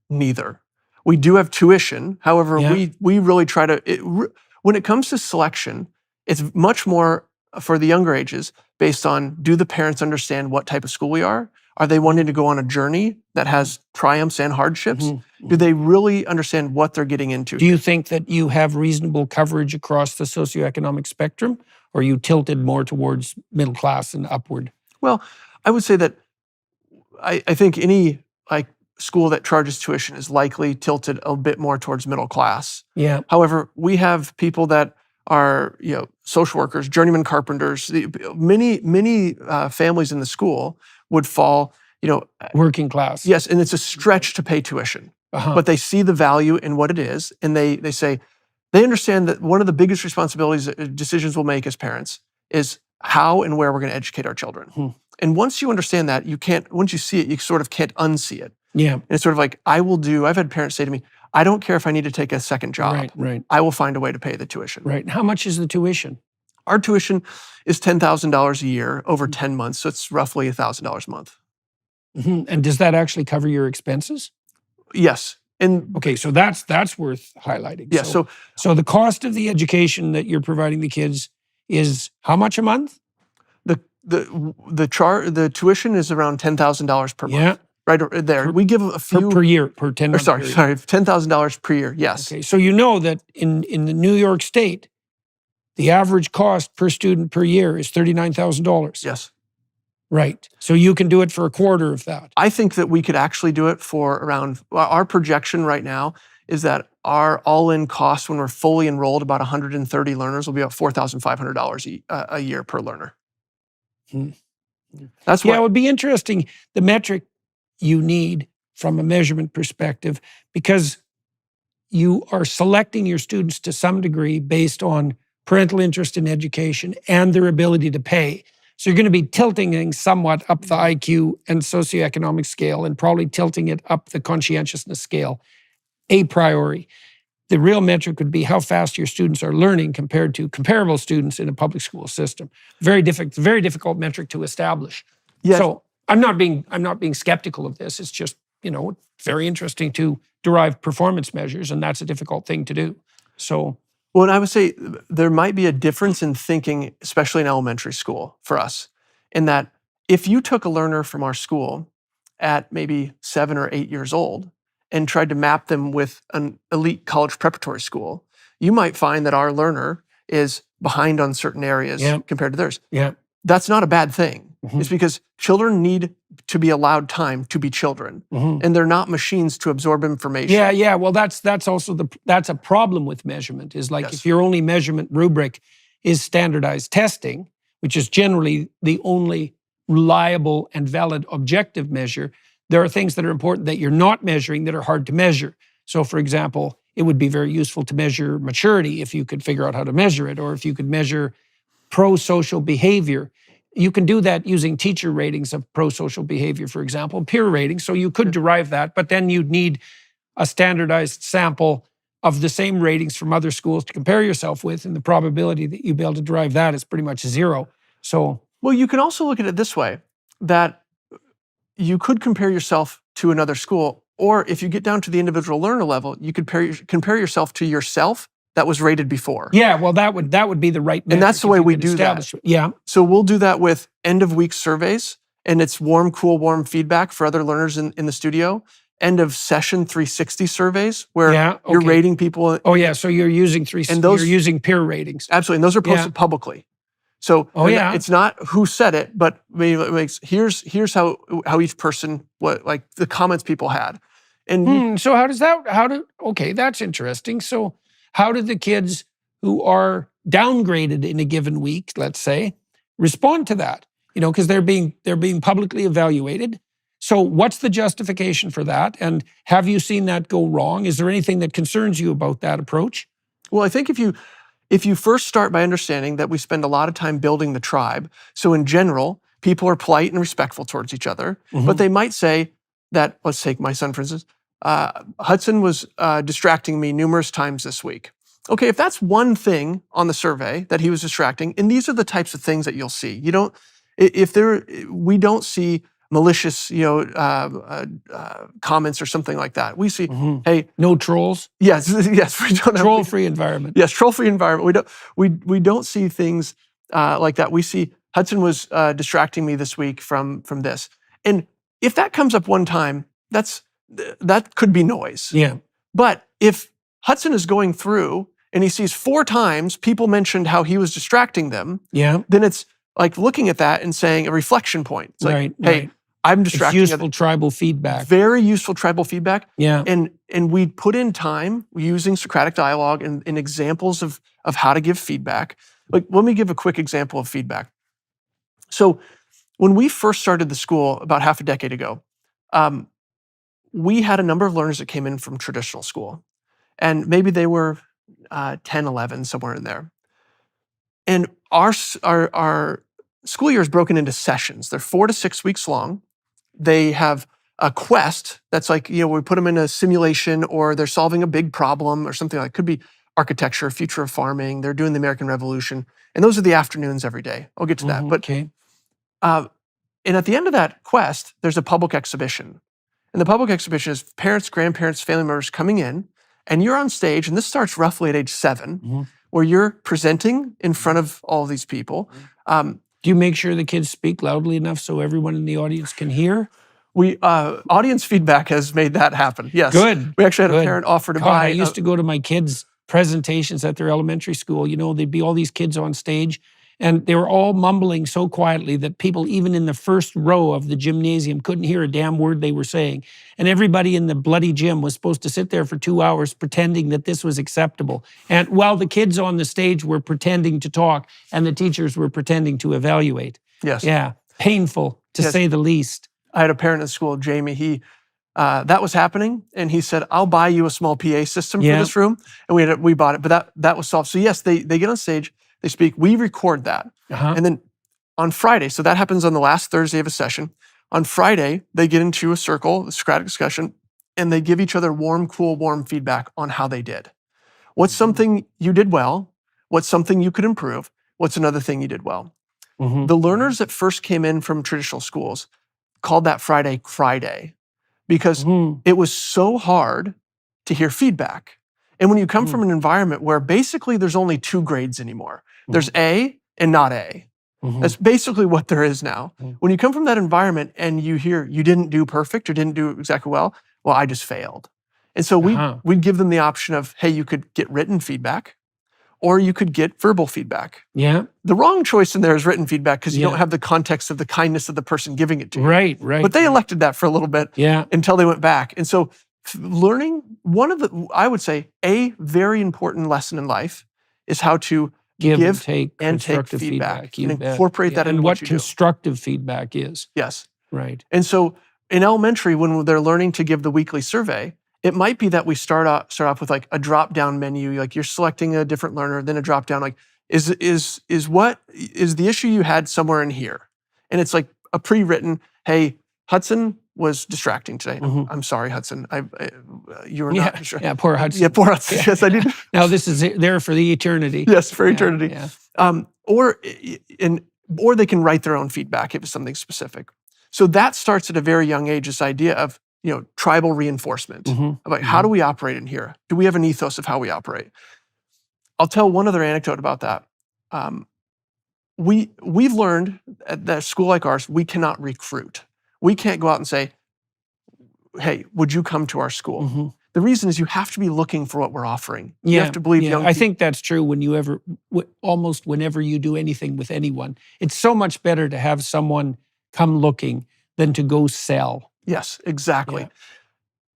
Neither. We do have tuition. However, we really try to, when it comes to selection, it's much more for the younger ages based on, do the parents understand what type of school we are? Are they wanting to go on a journey that has triumphs and hardships? Mm-hmm. Do they really understand what they're getting into? Do you think that you have reasonable coverage across the socioeconomic spectrum, or are you tilted more towards middle class and upward? Well, I would say that I think any school that charges tuition is likely tilted a bit more towards middle class. Yeah. However, we have people that are social workers, journeyman carpenters. Many families in the school would fall working class. Yes, and it's a stretch to pay tuition, but they see the value in what it is, and they say they understand that one of the biggest responsibilities, decisions we'll make as parents, is how and where we're going to educate our children. And once you understand that, once you see it, you sort of can't unsee it. Yeah. And it's sort of like, I've had parents say to me, I don't care if I need to take a second job. Right. I will find a way to pay the tuition. Right. How much is the tuition? Our tuition is $10,000 a year over 10 months. So it's roughly $1,000 a month. Mm-hmm. And does that actually cover your expenses? Yes. And okay, so that's worth highlighting. Yeah. So the cost of the education that you're providing the kids is how much a month? The tuition is around $10,000 per month. Yeah. Right there. We give a few per year, per 10 months. Sorry, $10,000 per year. Yes. Okay. So you know that in the New York State, the average cost per student per year is $39,000. Yes. Right. So you can do it for a quarter of that. I think that we could actually do it for around, our projection right now is that our all-in cost when we're fully enrolled, about 130 learners, will be about $4,500 a year per learner. That's it would be interesting, the metric you need from a measurement perspective, because you are selecting your students to some degree based on parental interest in education and their ability to pay. So you're going to be tilting things somewhat up the IQ and socioeconomic scale, and probably tilting it up the conscientiousness scale a priori. The real metric would be how fast your students are learning compared to comparable students in a public school system. Very difficult metric to establish. Yes. So I'm not being skeptical of this. It's just, very interesting to derive performance measures, and that's a difficult thing to do. So, well, and I would say there might be a difference in thinking, especially in elementary school for us, in that if you took a learner from our school at maybe 7 or 8 years old and tried to map them with an elite college preparatory school, you might find that our learner is behind on certain areas compared to theirs. Yeah. That's not a bad thing. It's because children need to be allowed time to be children, and they're not machines to absorb information. Yeah. Well, that's also that's a problem with measurement. Is like if your only measurement rubric is standardized testing, which is generally the only reliable and valid objective measure, there are things that are important that you're not measuring that are hard to measure. So, for example, it would be very useful to measure maturity if you could figure out how to measure it, or if you could measure pro-social behavior. You can do that using teacher ratings of pro-social behavior, for example, peer ratings. So you could derive that, but then you'd need a standardized sample of the same ratings from other schools to compare yourself with, and the probability that you'd be able to derive that is pretty much zero. So, well, you can also look at it this way, that you could compare yourself to another school, or if you get down to the individual learner level, you could compare yourself to yourself that was rated before. Yeah, well, that would be the right metric. And that's the way we do that. Yeah. So we'll do that with end of week surveys, and it's warm feedback for other learners in the studio. end of session 360 surveys where Yeah, you're okay. rating people. Oh yeah, so you're using you're using peer ratings. Absolutely, and those are posted Yeah. publicly. So it's not who said it, but here's how each person, what like the comments people had. And So okay, that's interesting. So how did the kids who are downgraded in a given week, let's say, respond to that? Because they're being publicly evaluated. So what's the justification for that? And have you seen that go wrong? Is there anything that concerns you about that approach? well, I think if you first start by understanding that we spend a lot of time building the tribe, so in general, people are polite and respectful towards each other, but they might say that, let's take my son for instance, Hudson was distracting me numerous times this week. Okay, if that's one thing on the survey that he was distracting, and these are the types of things that you'll see. We don't see malicious, comments or something like that. We see, hey, no trolls. yes, yes, we don't have Troll-free environment. Yes, troll-free environment. We don't see things like that. We see Hudson was distracting me this week from this, and if that comes up one time, that could be noise. Yeah. But if Hudson is going through and he sees 4 times people mentioned how he was distracting them, then it's like looking at that and saying a reflection point. It's like, hey, I'm distracting. It's useful tribal feedback. Very useful tribal feedback. Yeah. And we put in time using Socratic dialogue and examples of how to give feedback. Like, let me give a quick example of feedback. So when we first started the school about half a decade ago, we had a number of learners that came in from traditional school. And maybe they were 10, 11, somewhere in there. And our school year is broken into sessions. They're 4 to 6 weeks long. They have a quest that's like, we put them in a simulation or they're solving a big problem or something like it. Could be architecture, future of farming. They're doing the American Revolution. And those are the afternoons every day. I'll get to that. But and at the end of that quest, there's a public exhibition. And the public exhibition is parents, grandparents, family members coming in, and you're on stage, and this starts roughly at age 7, where you're presenting in front of all of these people. Do you make sure the kids speak loudly enough so everyone in the audience can hear? Audience feedback has made that happen. Yes. Good. We actually had a parent offer to buy. I used to go to my kids' presentations at their elementary school. There'd be all these kids on stage, and they were all mumbling so quietly that people, even in the first row of the gymnasium, couldn't hear a damn word they were saying. And everybody in the bloody gym was supposed to sit there for 2 hours pretending that this was acceptable. And while the kids on the stage were pretending to talk and the teachers were pretending to evaluate. Yes. Yeah. Painful, to say the least. I had a parent in school, Jamie, that was happening, and he said, I'll buy you a small PA system for this room. And we bought it, but that was solved. So yes, they get on stage, they speak, we record that. And then on Friday, so that happens on the last Thursday of a session. On Friday, they get into a circle, a Socratic discussion, and they give each other warm feedback on how they did. What's something you did well? What's something you could improve? What's another thing you did well? The learners that first came in from traditional schools called that Friday Cry Day because it was so hard to hear feedback. And when you come from an environment where basically there's only 2 grades anymore, there's A and not A. That's basically what there is now. When you come from that environment and you hear you didn't do perfect or didn't do exactly well, I just failed. And so we'd give them the option of, hey, you could get written feedback or you could get verbal feedback. Yeah. The wrong choice in there is written feedback because you don't have the context of the kindness of the person giving it to you. Right. But they elected that for a little bit until they went back. And so learning, I would say, a very important lesson in life is how to give and take feedback and incorporate that into what you do. What constructive feedback is. Yes. Right. And so in elementary, when they're learning to give the weekly survey, it might be that we start off with like a drop-down menu, like you're selecting a different learner, then a drop-down, like is the issue you had somewhere in here? And it's like a pre-written, hey, Hudson was distracting today. I'm sorry, Hudson. You were not distracted. Yeah, poor Hudson. Yeah, poor Hudson. Yes, I did. Now this is there for the eternity. Yes, for eternity. Yeah. Or they can write their own feedback if it's something specific. So that starts at a very young age, this idea of tribal reinforcement. About how do we operate in here? Do we have an ethos of how we operate? I'll tell one other anecdote about that. We've learned at a school like ours, we cannot recruit. We can't go out and say, hey, would you come to our school? Mm-hmm. The reason is you have to be looking for what we're offering. You have to believe young people. I think that's true when you almost whenever you do anything with anyone. It's so much better to have someone come looking than to go sell. Yes, exactly. Yeah.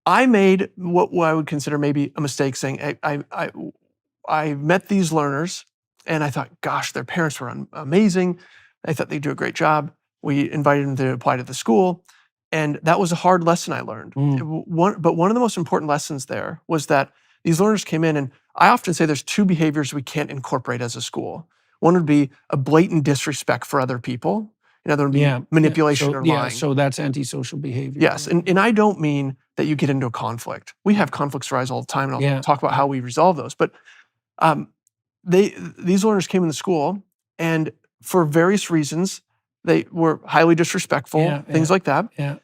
I made what I would consider maybe a mistake saying, I met these learners and I thought, gosh, their parents were amazing. I thought they'd do a great job. We invited them to apply to the school. And that was a hard lesson I learned. But one of the most important lessons there was that these learners came in, and I often say there's two behaviors we can't incorporate as a school. One would be a blatant disrespect for other people. Another would be manipulation or lying. So that's antisocial behavior. Yes, and I don't mean that you get into a conflict. We have conflicts arise all the time, and I'll talk about how we resolve those. But these learners came in the school, and for various reasons, they were highly disrespectful, things like that. Yeah.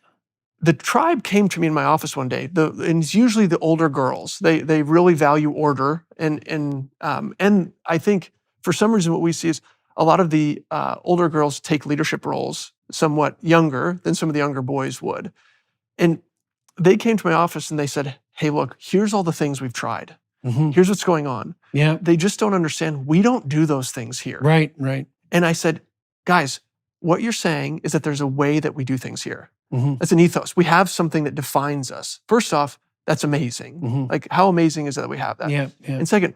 The tribe came to me in my office one day, and it's usually the older girls. They really value order, and I think for some reason what we see is a lot of the older girls take leadership roles somewhat younger than some of the younger boys would. And they came to my office and they said, hey, look, here's all the things we've tried. Here's what's going on. Yeah. They just don't understand. We don't do those things here. Right. And I said, guys, what you're saying is that there's a way that we do things here. Mm-hmm. That's an ethos. We have something that defines us. First off, that's amazing. Mm-hmm. Like, how amazing is it that we have that? Yeah. And second,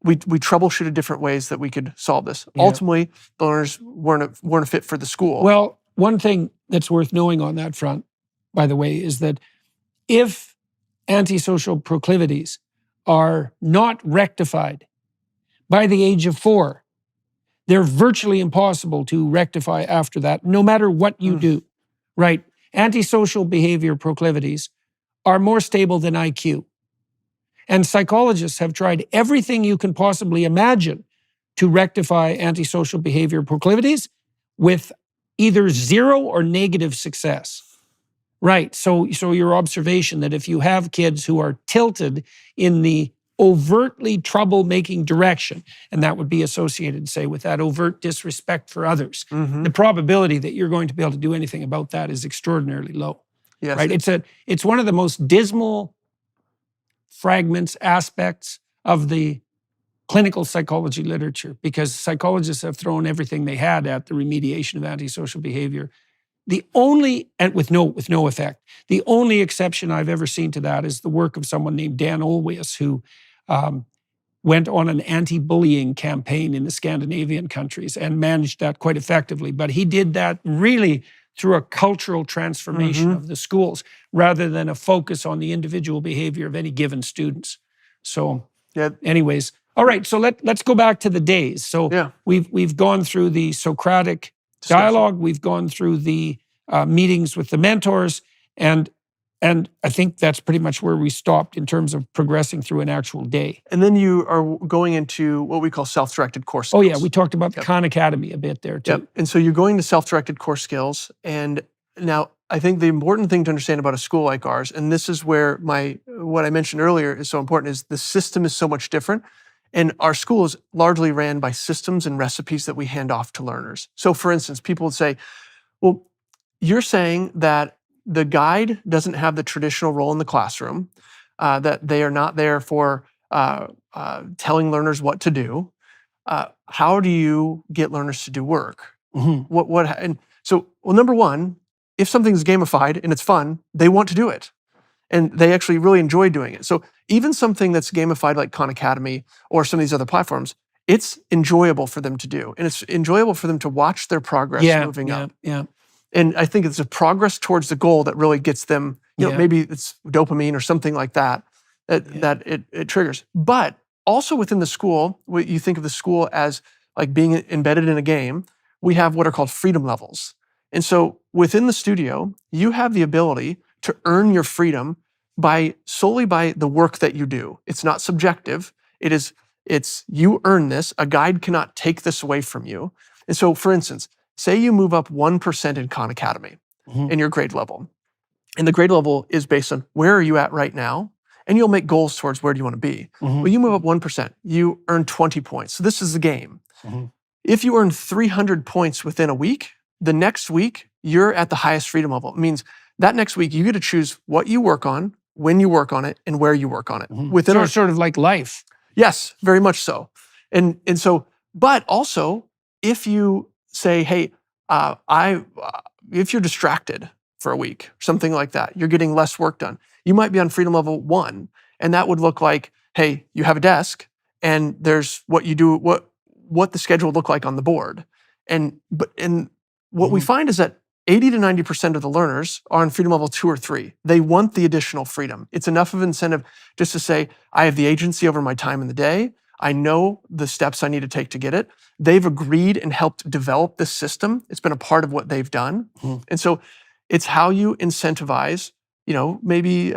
we troubleshooted different ways that we could solve this. Yeah. Ultimately, the learners weren't a fit for the school. Well, one thing that's worth knowing on that front, by the way, is that if antisocial proclivities are not rectified by the age of 4, they're virtually impossible to rectify after that, no matter what you do, right? Antisocial behavior proclivities are more stable than IQ. And psychologists have tried everything you can possibly imagine to rectify antisocial behavior proclivities with either 0 or negative success. Right, so your observation that if you have kids who are tilted in the overtly troublemaking direction, and that would be associated, say, with that overt disrespect for others, the probability that you're going to be able to do anything about that is extraordinarily low. Yes. Right? It's one of the most dismal aspects of the clinical psychology literature, because psychologists have thrown everything they had at the remediation of antisocial behavior. And with no effect. The only exception I've ever seen to that is the work of someone named Dan Olweus, who went on an anti-bullying campaign in the Scandinavian countries and managed that quite effectively. But he did that really through a cultural transformation of the schools rather than a focus on the individual behavior of any given students. So anyways, all right, so let's go back to the days. So we've gone through the Socratic dialogue, we've gone through the meetings with the mentors, and I think that's pretty much where we stopped in terms of progressing through an actual day. And then you are going into what we call self-directed core skills. Oh yeah, we talked about the Acton Academy a bit there too. And so you're going to self-directed core skills. And now I think the important thing to understand about a school like ours, and this is where what I mentioned earlier is so important, is the system is so much different. And our school is largely ran by systems and recipes that we hand off to learners. So for instance, people would say, well, you're saying that the guide doesn't have the traditional role in the classroom, that they are not there for telling learners what to do. How do you get learners to do work? And so, well, number one, if something's gamified and it's fun, they want to do it. And they actually really enjoy doing it. So even something that's gamified like Khan Academy or some of these other platforms, it's enjoyable for them to do. And it's enjoyable for them to watch their progress moving up. And I think it's a progress towards the goal that really gets them, maybe it's dopamine or something like that it triggers. But also within the school, you think of the school as like being embedded in a game, we have what are called freedom levels. And so within the studio, you have the ability to earn your freedom solely by the work that you do. It's not subjective. It's you earn this. A guide cannot take this away from you. And so, for instance, say you move up 1% in Khan Academy in your grade level. And the grade level is based on where are you at right now? And you'll make goals towards where do you want to be. Well, you move up 1%, you earn 20 points. So this is the game. If you earn 300 points within a week, the next week, you're at the highest freedom level. It means that next week you get to choose what you work on, when you work on it, and where you work on it. Within sort of like life. Yes, very much so. And so, but also if you say, hey, if you're distracted for a week, something like that, you're getting less work done. You might be on freedom level 1, and that would look like, hey, you have a desk, and there's what you do, what the schedule would look like on the board. And what we find is that 80 to 90% of the learners are on freedom level 2 or 3. They want the additional freedom. It's enough of incentive just to say, I have the agency over my time in the day. I know the steps I need to take to get it. They've agreed and helped develop this system. It's been a part of what they've done. And so it's how you incentivize, maybe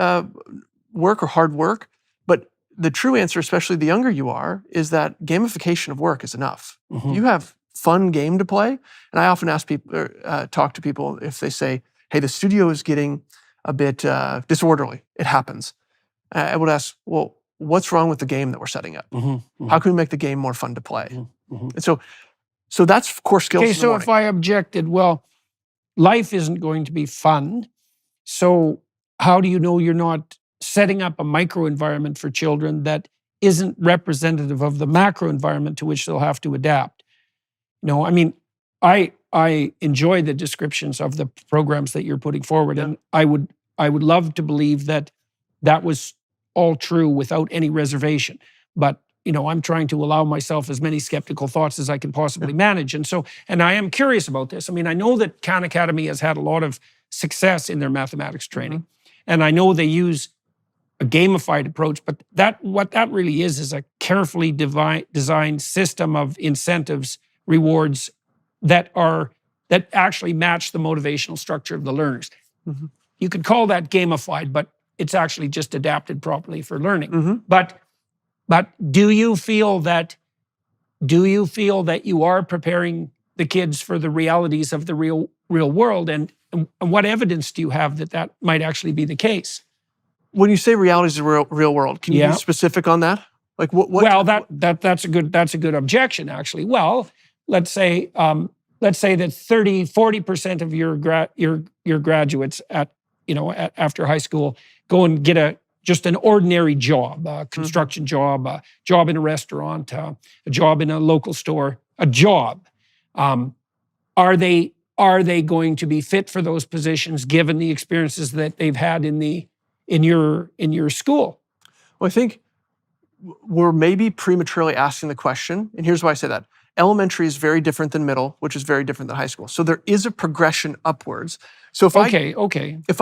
work or hard work. But the true answer, especially the younger you are, is that gamification of work is enough. You have fun game to play. And I often ask people, talk to people if they say, hey, the studio is getting a bit disorderly. It happens. I would ask, well, what's wrong with the game that we're setting up? How can we make the game more fun to play? And so that's core skills. Okay, so if I objected, well, life isn't going to be fun. So how do you know you're not setting up a micro environment for children that isn't representative of the macro environment to which they'll have to adapt? I mean, I enjoy the descriptions of the programs that you're putting forward, and I would love to believe that was all true without any reservation. But I'm trying to allow myself as many skeptical thoughts as I can possibly manage. And I am curious about this. I mean, I know that Acton Academy has had a lot of success in their mathematics training, and I know they use a gamified approach, but what that really is a carefully designed system of incentives, rewards that actually match the motivational structure of the learners. You could call that gamified, but it's actually just adapted properly for learning. But do you feel that you are preparing the kids for the realities of the real world? And what evidence do you have that might actually be the case? When you say realities of the real world, can you be specific on that? Like what? Well, that's a good objection, actually. Well, let's say that 30-40% of your graduates after high school go and get just an ordinary job, a construction job, a job in a restaurant, a job in a local store, a job. Are they going to be fit for those positions given the experiences that they've had in your school? Well, I think we're maybe prematurely asking the question, and here's why I say that. Elementary is very different than middle, which is very different than high school. So there is a progression upwards. So if I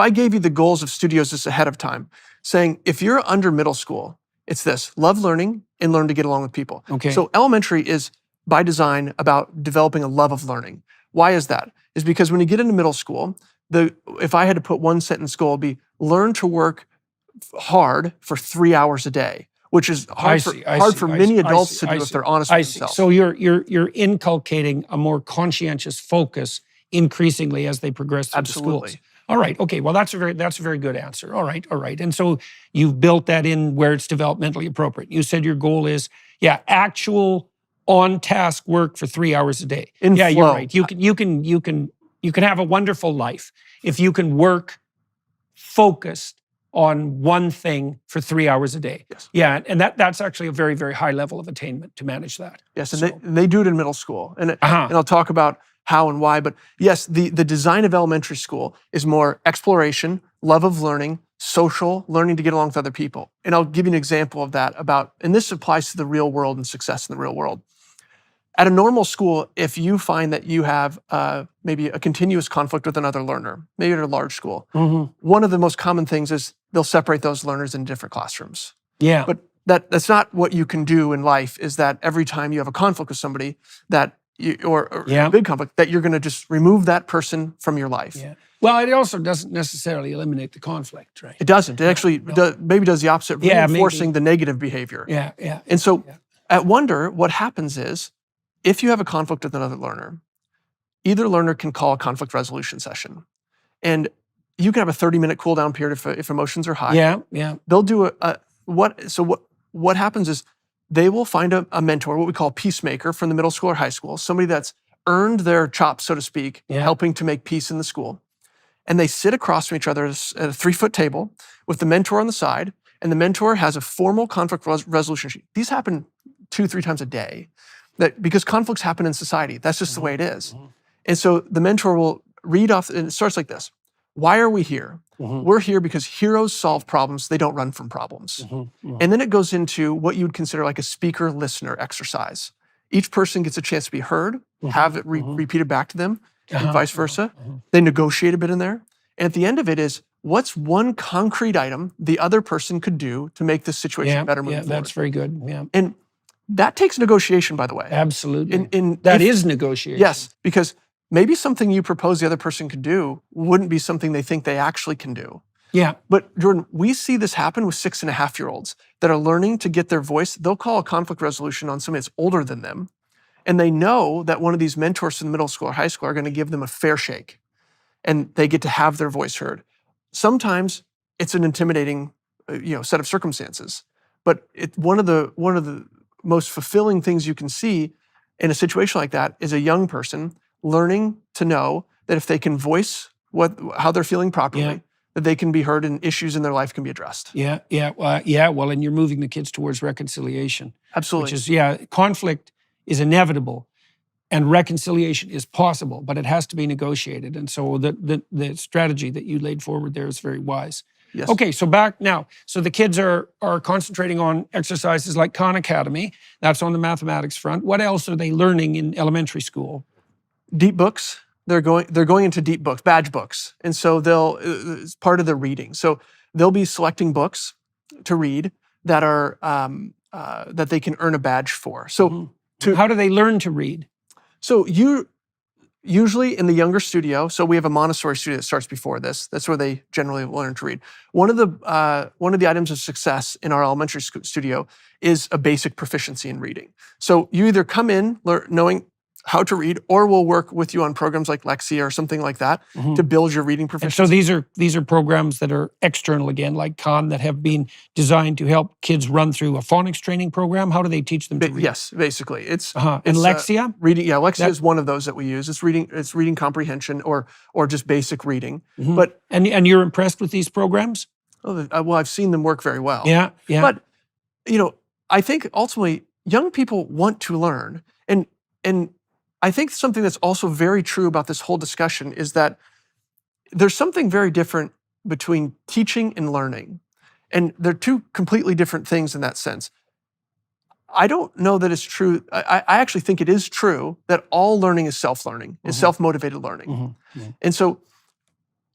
gave you the goals of studios just ahead of time, saying if you're under middle school, it's this: love learning and learn to get along with people. So elementary is by design about developing a love of learning. Why is that? Is because when you get into middle school, if I had to put one sentence goal, it'd be learn to work hard for 3 hours a day, which is hard for many adults to do if they're honest with themselves. So you're inculcating a more conscientious focus increasingly as they progress through the schools. All right. Okay. Well, that's a very good answer. All right. And so you've built that in where it's developmentally appropriate. You said your goal is actual on-task work for 3 hours a day. Flow. You're right. You can have a wonderful life if you can work focused on one thing for 3 hours a day. Yes. Yeah, and that's actually a very, very high level of attainment to manage that. Yes, and they do it in middle school. And I'll talk about how and why, but yes, the design of elementary school is more exploration, love of learning, social, learning to get along with other people. And I'll give you an example of that and this applies to the real world and success in the real world. At a normal school, if you find that you have maybe a continuous conflict with another learner, maybe at a large school, one of the most common things is they'll separate those learners in different classrooms. Yeah. But that's not what you can do in life, is that every time you have a conflict with somebody or a big conflict, that you're going to just remove that person from your life. Yeah. Well, it also doesn't necessarily eliminate the conflict, right? It doesn't. It actually maybe does the opposite, reinforcing the negative behavior. Yeah. And so at Wonder, what happens is, if you have a conflict with another learner, either learner can call a conflict resolution session. And you can have a 30-minute cool down period if emotions are high. Yeah. They'll do what happens is they will find a mentor, what we call a peacemaker from the middle school or high school, somebody that's earned their chops, so to speak, helping to make peace in the school. and they sit across from each other at a 3-foot table with the mentor on the side, and the mentor has a formal conflict resolution sheet. These happen 2-3 times a day, because conflicts happen in society. That's just the way it is. And so the mentor will read off, and it starts like this. Why are we here? We're here because heroes solve problems. They don't run from problems. And then it goes into what you would consider like a speaker-listener exercise. Each person gets a chance to be heard, have it repeated back to them, and vice versa. They negotiate a bit in there. And at the end of it is, what's one concrete item the other person could do to make this situation better moving forward? That's very good. Yeah. And that takes negotiation, by the way. Absolutely. That is negotiation. Yes, because maybe something you propose the other person could do wouldn't be something they think they actually can do. Yeah. But Jordan, we see this happen with 6.5-year-olds that are learning to get their voice. They'll call a conflict resolution on somebody that's older than them. And they know that one of these mentors in the middle school or high school are going to give them a fair shake. And they get to have their voice heard. Sometimes it's an intimidating, set of circumstances. But one of the most fulfilling things you can see in a situation like that is a young person learning to know that if they can voice how they're feeling properly, that they can be heard and issues in their life can be addressed. Well, and you're moving the kids towards reconciliation. Absolutely. Which is, conflict is inevitable and reconciliation is possible, but it has to be negotiated. And so the strategy that you laid forward there is very wise. Yes. Okay, so back now. So the kids are concentrating on exercises like Acton Academy. That's on the mathematics front. What else are they learning in elementary school? Deep books. They're going into deep books, badge books. And so it's part of the reading. So they'll be selecting books to read that are that they can earn a badge for. So how do they learn to read? So usually in the younger studio, so we have a Montessori studio that starts before this. That's where they generally learn to read. One of the items of success in our elementary studio is a basic proficiency in reading. So you either come in knowing how to read, or we'll work with you on programs like Lexia or something like that to build your reading proficiency. And so these are programs that are external again, like Khan, that have been designed to help kids run through a phonics training program. How do they teach them to read? Yes, basically. It's and Lexia? Reading, Lexia is one of those that we use. It's reading comprehension or just basic reading. But and you're impressed with these programs? Well, I've seen them work very well. Yeah. But I think ultimately young people want to learn, and I think something that's also very true about this whole discussion is that there's something very different between teaching and learning. And they're two completely different things in that sense. I don't know that it's true. I actually think it is true that all learning is self-learning, is self-motivated learning. And so,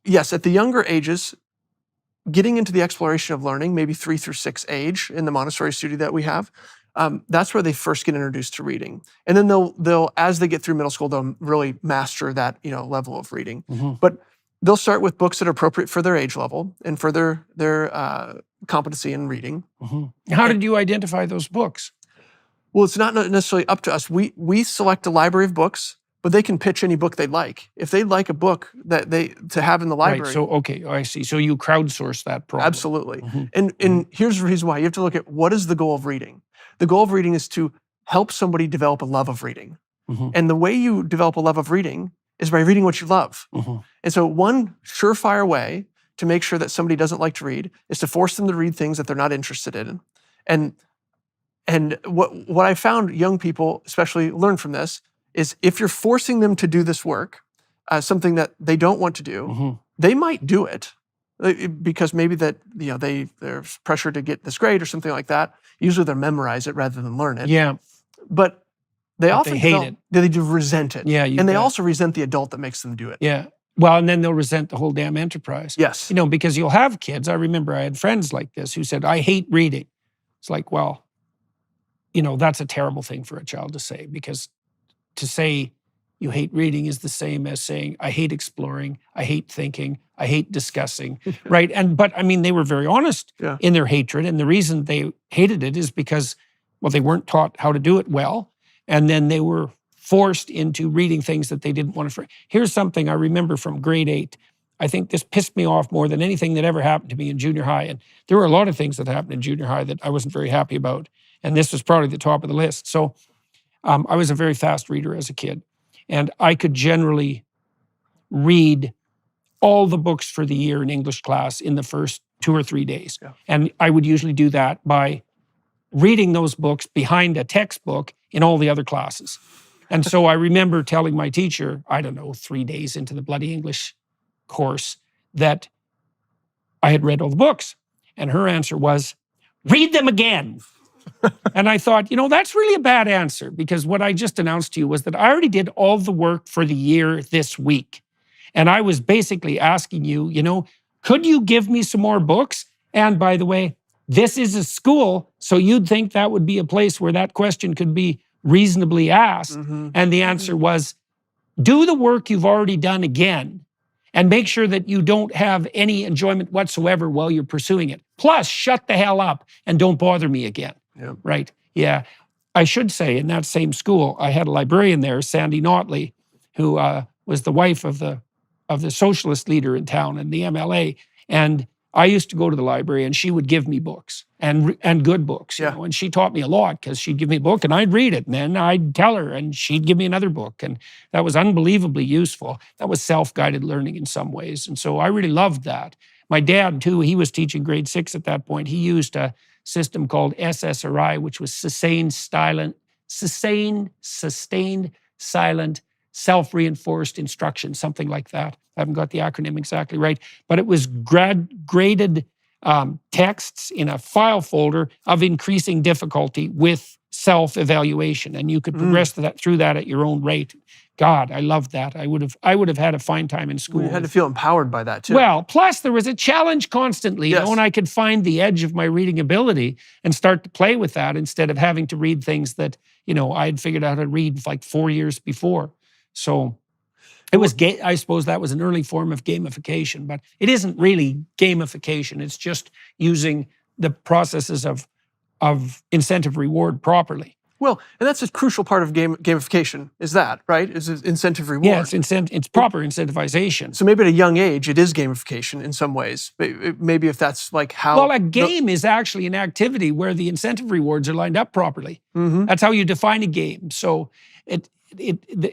yes, at the younger ages, getting into the exploration of learning, maybe 3 through 6 age in the Montessori studio that we have, that's where they first get introduced to reading. And then they'll as they get through middle school, they'll really master that level of reading. But they'll start with books that are appropriate for their age level and for their competency in reading. How did you identify those books? Well, it's not necessarily up to us. We select a library of books, but they can pitch any book they'd like. If they'd like a book that to have in the library. Right, so I see. So you crowdsource that problem. Absolutely. And here's the reason why. You have to look at what is the goal of reading. The goal of reading is to help somebody develop a love of reading. And the way you develop a love of reading is by reading what you love. And so one surefire way to make sure that somebody doesn't like to read is to force them to read things that they're not interested in. And what I found young people especially learn from this is if you're forcing them to do this work, something that they don't want to do, they might do it because maybe that there's pressure to get this grade or something like that. Usually they memorize it rather than learn it. Yeah. But they often hate it. They do resent it. Yeah. And they also resent the adult that makes them do it. Yeah. Well, and then they'll resent the whole damn enterprise. Yes. Because you'll have kids. I remember I had friends like this who said, I hate reading. It's like, well, that's a terrible thing for a child to say, because to say you hate reading is the same as saying, I hate exploring, I hate thinking, I hate discussing, right? But they were very honest in their hatred. And the reason they hated it is because, well, they weren't taught how to do it well. And then they were forced into reading things that they didn't want to. Here's something I remember from grade 8. I think this pissed me off more than anything that ever happened to me in junior high. And there were a lot of things that happened in junior high that I wasn't very happy about. And this was probably the top of the list. So I was a very fast reader as a kid. And I could generally read all the books for the year in English class in the first 2 or 3 days. Yeah. And I would usually do that by reading those books behind a textbook in all the other classes. And so I remember telling my teacher, I don't know, 3 days into the bloody English course, that I had read all the books. And her answer was, read them again. And I thought, that's really a bad answer, because what I just announced to you was that I already did all the work for the year this week. And I was basically asking you, could you give me some more books? And by the way, this is a school, so you'd think that would be a place where that question could be reasonably asked. Mm-hmm. And the answer was, do the work you've already done again, and make sure that you don't have any enjoyment whatsoever while you're pursuing it. Plus, shut the hell up and don't bother me again. Yep. Right? Yeah. I should say, in that same school, I had a librarian there, Sandy Notley, who was the wife of the socialist leader in town and the MLA. And I used to go to the library, and she would give me books and good books. Yeah. And she taught me a lot, because she'd give me a book and I'd read it, and then I'd tell her and she'd give me another book. And that was unbelievably useful. That was self-guided learning in some ways. And so I really loved that. My dad, too, he was teaching grade 6 at that point. He used a system called SSRI, which was sustained, silent, self-reinforced instruction, something like that. I haven't got the acronym exactly right, but it was graded texts in a file folder of increasing difficulty with self-evaluation, and you could progress through that at your own rate. God, I loved that. I would have had a fine time in school. You had to feel empowered by that too. Well, plus there was a challenge constantly, Yes. and I could find the edge of my reading ability and start to play with that, instead of having to read things that, I had figured out how to read like 4 years before. So it was, I suppose that was an early form of gamification, but it isn't really gamification. It's just using the processes of incentive reward properly. Well, and that's a crucial part of gamification, is that, right? Is incentive reward. Yeah, it's proper incentivization. So maybe at a young age, it is gamification in some ways. Maybe if that's like how... Well, a game is actually an activity where the incentive rewards are lined up properly. Mm-hmm. That's how you define a game. So it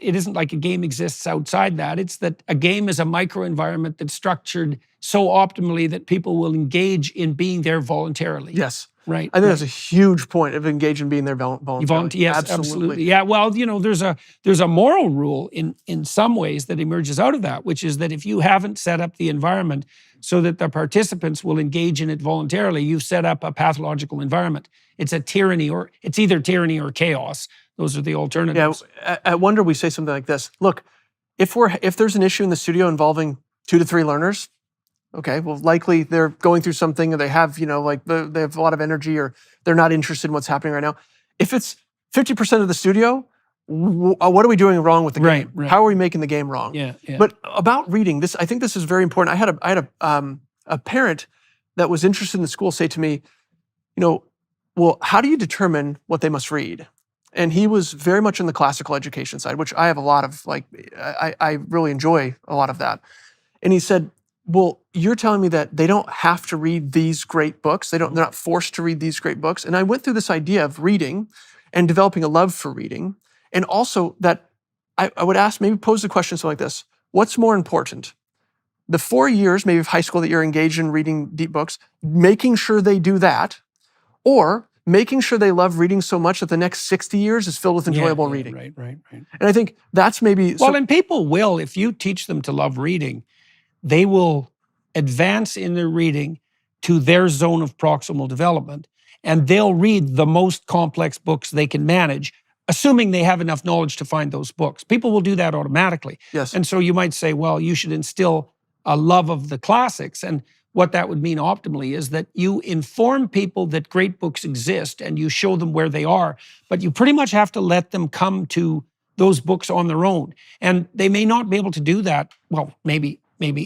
isn't like a game exists outside that. It's that a game is a microenvironment that's structured so optimally that people will engage in being there voluntarily. Yes. Right. I think that's a huge point of engaging being there voluntarily. Yes, absolutely. Yeah. Well, there's a moral rule in some ways that emerges out of that, which is that if you haven't set up the environment so that the participants will engage in it voluntarily, you've set up a pathological environment. It's a tyranny, or it's either tyranny or chaos. Those are the alternatives. Yeah. At Wonder, we say something like this: look, if there's an issue in the studio involving 2 to 3 learners, okay, well, likely they're going through something, or they have, they have a lot of energy, or they're not interested in what's happening right now. If it's 50% of the studio, what are we doing wrong with the game? Right. How are we making the game wrong? Yeah. But about reading, I think this is very important. I had a parent that was interested in the school say to me, well, how do you determine what they must read? And he was very much in the classical education side, which I have a lot of, I really enjoy a lot of that. And he said, well, you're telling me that they don't have to read these great books. They're not forced to read these great books. And I went through this idea of reading and developing a love for reading. And also that I would ask, maybe pose the question something like this: what's more important? The 4 years, maybe of high school, that you're engaged in reading deep books, making sure they do that, or making sure they love reading so much that the next 60 years is filled with enjoyable reading. Right. And I think that's maybe... Well, and people will, if you teach them to love reading, they will advance in their reading to their zone of proximal development, and they'll read the most complex books they can manage, assuming they have enough knowledge to find those books. People will do that automatically. Yes. And so you might say, well, you should instill a love of the classics. And what that would mean optimally is that you inform people that great books exist and you show them where they are, but you pretty much have to let them come to those books on their own. And they may not be able to do that, well, maybe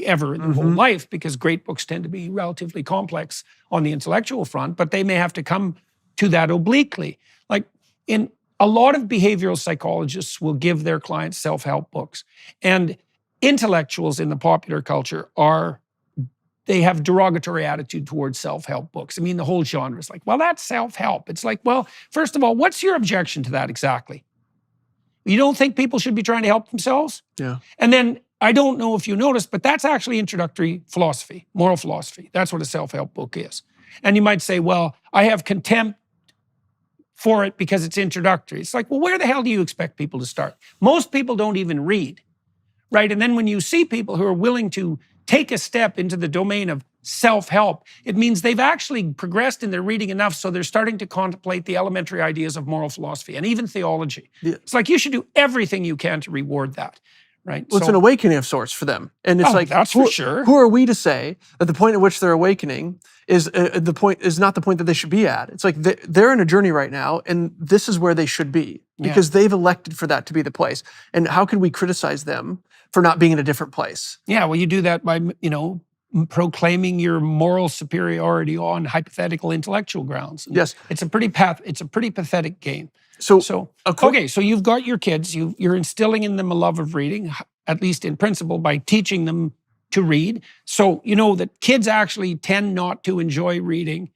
ever in their whole life, because great books tend to be relatively complex on the intellectual front, but they may have to come to that obliquely. Like, in a lot of behavioral psychologists will give their clients self-help books. And intellectuals in the popular culture they have derogatory attitude towards self-help books. I mean, the whole genre is like, well, that's self-help. It's like, well, first of all, what's your objection to that exactly? You don't think people should be trying to help themselves? Yeah. And then I don't know if you noticed, but that's actually introductory philosophy, moral philosophy. That's what a self-help book is. And you might say, well, I have contempt for it because it's introductory. It's like, well, where the hell do you expect people to start? Most people don't even read, right? And then when you see people who are willing to take a step into the domain of self-help, it means they've actually progressed in their reading enough so they're starting to contemplate the elementary ideas of moral philosophy and even theology. Yeah. It's like you should do everything you can to reward that, right? Well, it's an awakening of sorts for them. And it's like, that's for sure. Who are we to say that the point at which they're awakening is not the point that they should be at? It's like they're in a journey right now, and this is where they should be because they've elected for that to be the place. And how can we criticize them for not being in a different place? Yeah, well, you do that by, proclaiming your moral superiority on hypothetical intellectual grounds. And yes, it's a pretty pathetic game. So so you've got your kids. You're instilling in them a love of reading, at least in principle, by teaching them to read. So you know that kids actually tend not to enjoy reading,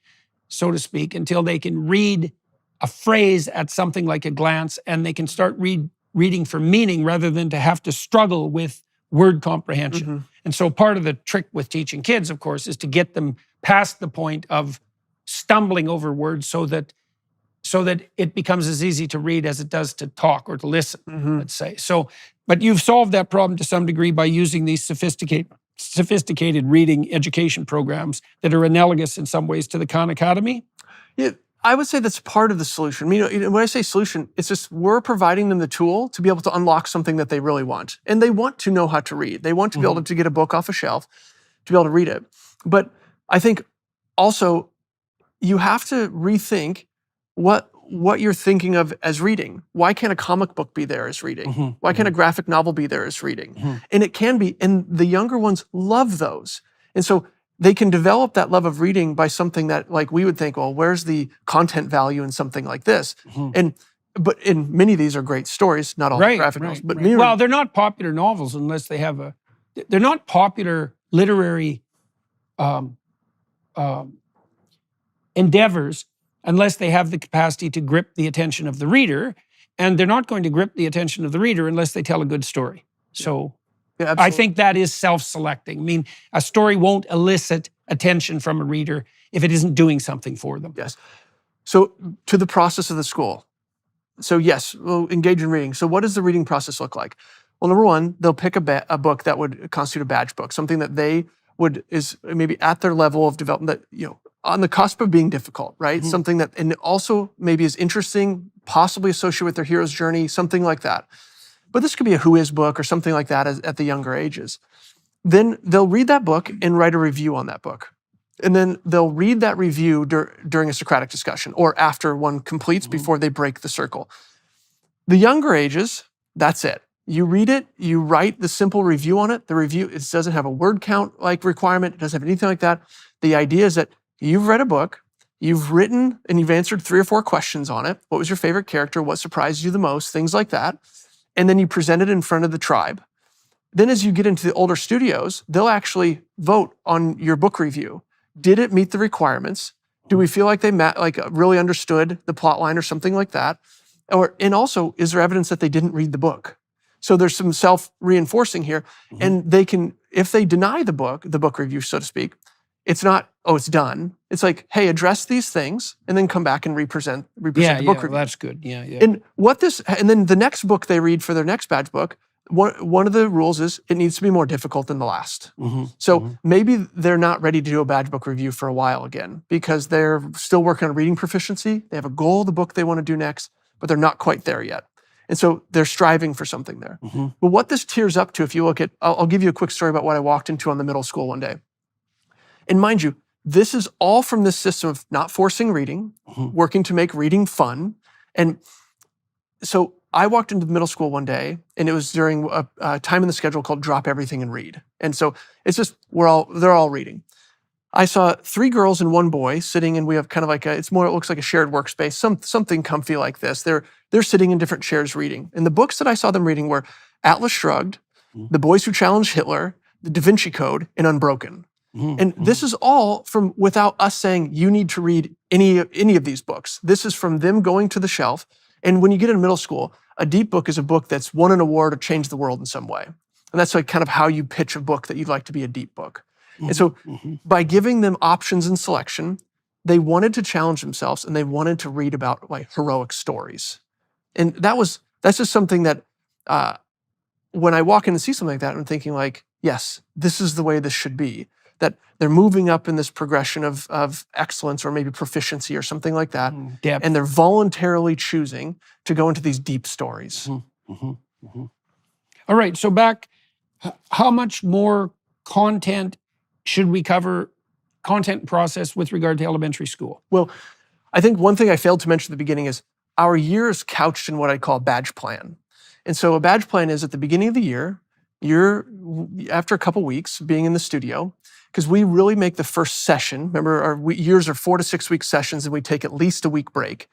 so to speak, until they can read a phrase at something like a glance, and they can start reading for meaning rather than to have to struggle with word comprehension. Mm-hmm. And so part of the trick with teaching kids, of course, is to get them past the point of stumbling over words so that it becomes as easy to read as it does to talk or to listen, let's say. So, but you've solved that problem to some degree by using these sophisticated reading education programs that are analogous in some ways to the Khan Academy. Yeah, I would say that's part of the solution. When I say solution, it's just we're providing them the tool to be able to unlock something that they really want. And they want to know how to read. They want to be able to get a book off a shelf, to be able to read it. But I think also you have to rethink what you're thinking of as reading. Why can't a comic book be there as reading? Why can't a graphic novel be there as reading? And it can be, and the younger ones love those. And so they can develop that love of reading by something that, like, we would think, well, where's the content value in something like this? But in many of these are great stories, not all graphic novels. But well, they're not popular novels unless they have they're not popular literary endeavors unless they have the capacity to grip the attention of the reader, and they're not going to grip the attention of the reader unless they tell a good story. So I think that is self-selecting. I mean, a story won't elicit attention from a reader if it isn't doing something for them. Yes. So to the process of the school. So yes, we'll engage in reading. So what does the reading process look like? Well, number one, they'll pick a book that would constitute a badge book, something that they is maybe at their level of development, that, on the cusp of being difficult, right? Something that, and also maybe is interesting, possibly associated with their hero's journey, something like that. But this could be a Who Is book or something like that at the younger ages. Then they'll read that book and write a review on that book. And then they'll read that review during a Socratic discussion or after one completes before they break the circle. The younger ages, that's it. You read it, you write the simple review on it. The review, it doesn't have a word count like requirement. It doesn't have anything like that. The idea is that you've read a book, you've written and you've answered 3 or 4 questions on it. What was your favorite character? What surprised you the most? Things like that. And then you present it in front of the tribe. Then as you get into the older studios, they'll actually vote on your book review. Did it meet the requirements? Do we feel like they really understood the plot line or something like that? And also, is there evidence that they didn't read the book? So there's some self-reinforcing here. And they can, if they deny the book review, so to speak, it's not, oh, it's done. It's like, hey, address these things and then come back and represent the book review. Well, that's good. Yeah. And then the next book they read for their next badge book, one of the rules is it needs to be more difficult than the last. So maybe they're not ready to do a badge book review for a while again because they're still working on reading proficiency. They have a goal, the book they want to do next, but they're not quite there yet. And so they're striving for something there. But what this tiers up to, if you look at, I'll give you a quick story about what I walked into on the middle school one day. And mind you, this is all from this system of not forcing reading, working to make reading fun. And so I walked into the middle school one day, and it was during a time in the schedule called Drop Everything and Read. And so it's just, they're all reading. I saw 3 girls and 1 boy sitting, and we have kind of like it looks like a shared workspace, something comfy like this. They're sitting in different chairs reading. And the books that I saw them reading were Atlas Shrugged, The Boys Who Challenged Hitler, The Da Vinci Code, and Unbroken. And this is all from without us saying you need to read any of these books. This is from them going to the shelf. And when you get in middle school, a deep book is a book that's won an award or changed the world in some way. And that's like kind of how you pitch a book that you'd like to be a deep book. Mm-hmm. And so Mm-hmm. by giving them options and selection, they wanted to challenge themselves and they wanted to read about like heroic stories. And that's just something that when I walk in and see something like that, I'm thinking like, yes, this is the way this should be. That they're moving up in this progression of excellence or maybe proficiency or something like that. Depth. And they're voluntarily choosing to go into these deep stories. Mm-hmm. Mm-hmm. Mm-hmm. All right, so back, how much more content should we cover, content process with regard to elementary school? Well, I think one thing I failed to mention at the beginning is our year is couched in what I call a badge plan. And so a badge plan is at the beginning of the year, after a couple weeks being in the studio, because we really make the first session. Remember, our years are 4 to 6 week sessions, and we take at least a week break.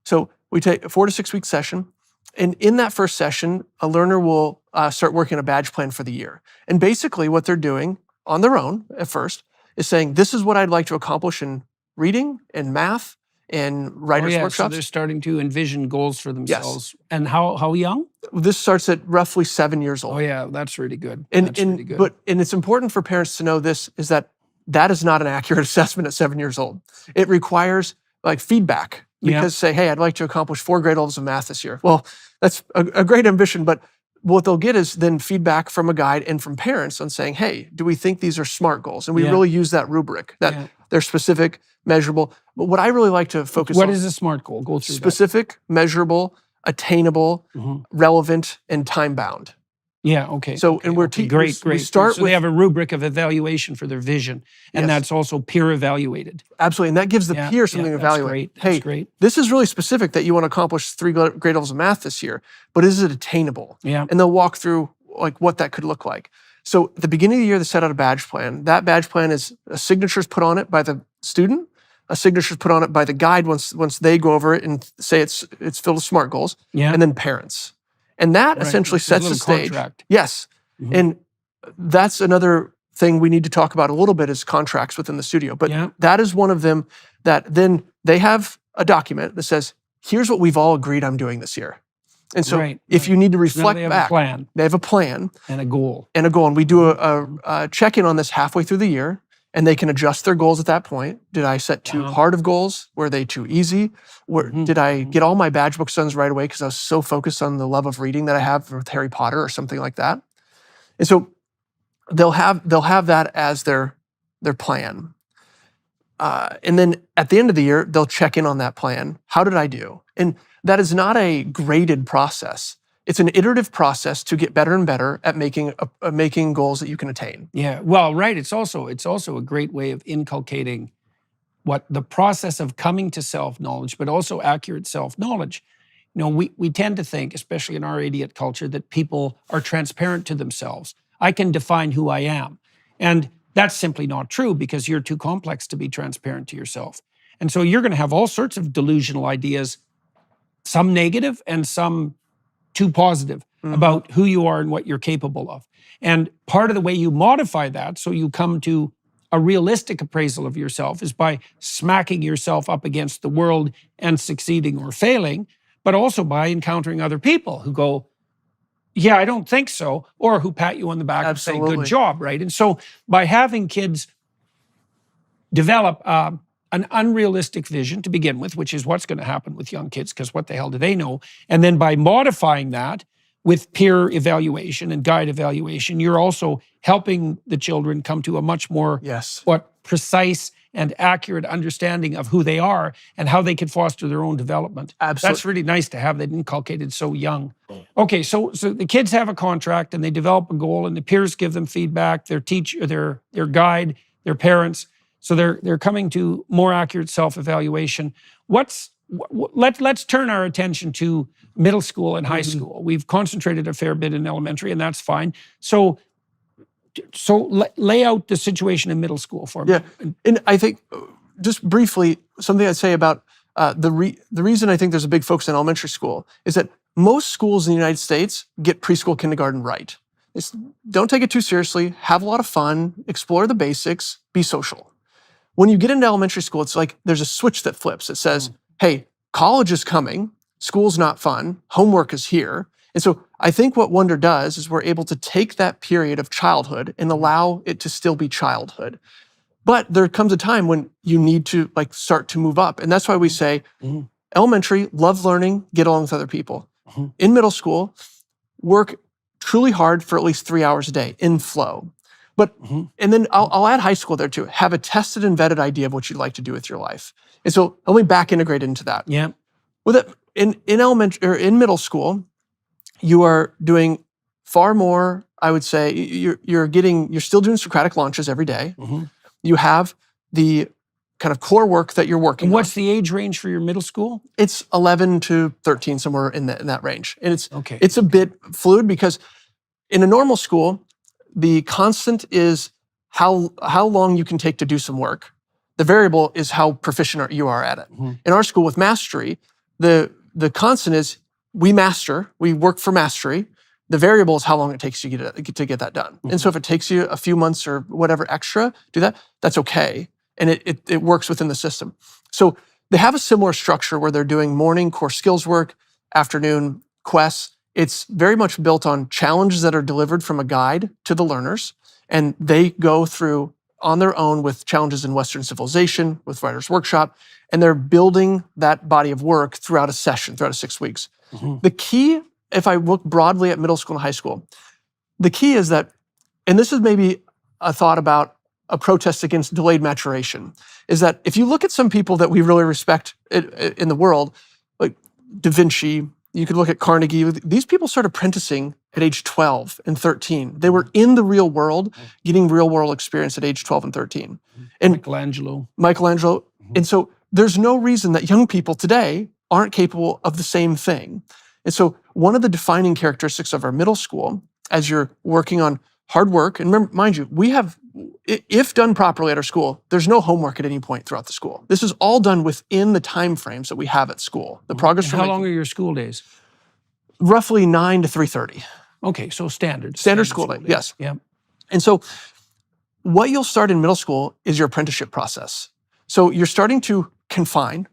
So we take a 4 to 6 week session, and in that first session, a learner will start working on a badge plan for the year. And basically, what they're doing on their own at first is saying, "This is what I'd like to accomplish in reading and math and writers' So workshops." they're starting to envision goals for themselves. Yes. And how young? This starts at roughly 7 years old. Oh yeah, that's really good. And it's important for parents to know this is that is not an accurate assessment at 7 years old. It requires like feedback because say, "Hey, I'd like to accomplish 4 grade levels of math this year." Well, that's a great ambition, but what they'll get is then feedback from a guide and from parents on saying, "Hey, do we think these are SMART goals?" And we really use that rubric that they're specific, measurable. But what I really like to focus on— What is a SMART goal? Go through specific, measurable, attainable, relevant, and time-bound. Yeah, okay. So, okay, and we're great. We start so they have a rubric of evaluation for their vision, and that's also peer evaluated. Absolutely, and that gives the peer something to evaluate. That's great. This is really specific that you want to accomplish 3 grade levels of math this year, but is it attainable? Yeah. And they'll walk through like what that could look like. So at the beginning of the year, they set out a badge plan. That badge plan is a signature's put on it by the student, a signature's put on it by the guide once they go over it and say it's filled with SMART goals, and then parents. And that essentially sets the stage. Contract. Yes. And that's another thing we need to talk about a little bit is contracts within the studio. But that is one of them that then they have a document that says, here's what we've all agreed I'm doing this year. And so if you need to reflect back, they have a plan. And a goal. And we do a check-in on this halfway through the year, and they can adjust their goals at that point. Did I set too hard of goals? Were they too easy? Did I get all my badge books done right away because I was so focused on the love of reading that I have with Harry Potter or something like that? And so they'll have that as their plan. And then at the end of the year, they'll check in on that plan. How did I do? And that is not a graded process. It's an iterative process to get better and better at making goals that you can attain. Yeah, well, right. It's also a great way of inculcating what the process of coming to self-knowledge, but also accurate self-knowledge. You know, we tend to think, especially in our idiot culture, that people are transparent to themselves. I can define who I am. And that's simply not true because you're too complex to be transparent to yourself. And so you're going to have all sorts of delusional ideas, some negative and some too positive about who you are and what you're capable of. And part of the way you modify that so you come to a realistic appraisal of yourself is by smacking yourself up against the world and succeeding or failing, but also by encountering other people who go, "Yeah, I don't think so," or who pat you on the back and say, "Good job," right? And so by having kids develop an unrealistic vision to begin with, which is what's going to happen with young kids, because what the hell do they know? And then by modifying that with peer evaluation and guide evaluation, you're also helping the children come to a much more precise and accurate understanding of who they are and how they can foster their own development. Absolutely. That's really nice to have that inculcated so young. Okay, so the kids have a contract and they develop a goal, and the peers give them feedback, their teacher, their guide, their parents. So they're coming to more accurate self-evaluation. Let's turn our attention to middle school and high school. We've concentrated a fair bit in elementary, and that's fine. So lay out the situation in middle school for me. Yeah, and I think just briefly, something I'd say about the reason I think there's a big focus on elementary school is that most schools in the United States get preschool, kindergarten right. Don't take it too seriously, have a lot of fun, explore the basics, be social. When you get into elementary school, it's like there's a switch that flips. It says, hey, college is coming, school's not fun, homework is here, And so I think what Wonder does is we're able to take that period of childhood and allow it to still be childhood. But there comes a time when you need to like start to move up. And that's why we say elementary, love learning, get along with other people. In middle school, work truly hard for at least 3 hours a day in flow. But, and then I'll add high school there too. Have a tested and vetted idea of what you'd like to do with your life. And so let me back integrate into that. Yeah. With it, in elementary or in middle school, you are doing far more, I would say, you're still doing Socratic launches every day. You have the kind of core work that you're working And what's on. the age range for your middle school? It's 11 to 13, somewhere in that range. And Okay. it's a bit fluid because in a normal school, the constant is how long you can take to do some work. The variable is how proficient you are at it. In our school with mastery, the constant is we work for mastery. The variable is how long it takes you to get that done. And so if it takes you a few months or whatever extra, do that, that's okay. And it works within the system. So they have a similar structure where they're doing morning core skills work, afternoon quests. It's very much built on challenges that are delivered from a guide to the learners. And they go through on their own with challenges in Western civilization, with Writer's Workshop, and they're building that body of work throughout a session, throughout 6 weeks. The key, if I look broadly at middle school and high school, the key is that, and this is maybe a thought about a protest against delayed maturation, is that if you look at some people that we really respect in the world, like Da Vinci, you could look at Carnegie, these people started apprenticing at age 12 and 13. They were in the real world, getting real world experience at age 12 and 13. And Michelangelo. And so there's no reason that young people today aren't capable of the same thing. And so one of the defining characteristics of our middle school, as you're working on hard work, and remember, mind you, we have, if done properly at our school, there's no homework at any point throughout the school. This is all done within the time frames that we have at school. The progress. And how long are your school days? Roughly 9 to 3:30. Okay, so standard school day, yes. Yeah. And so what you'll start in middle school is your apprenticeship process. So you're starting to constrain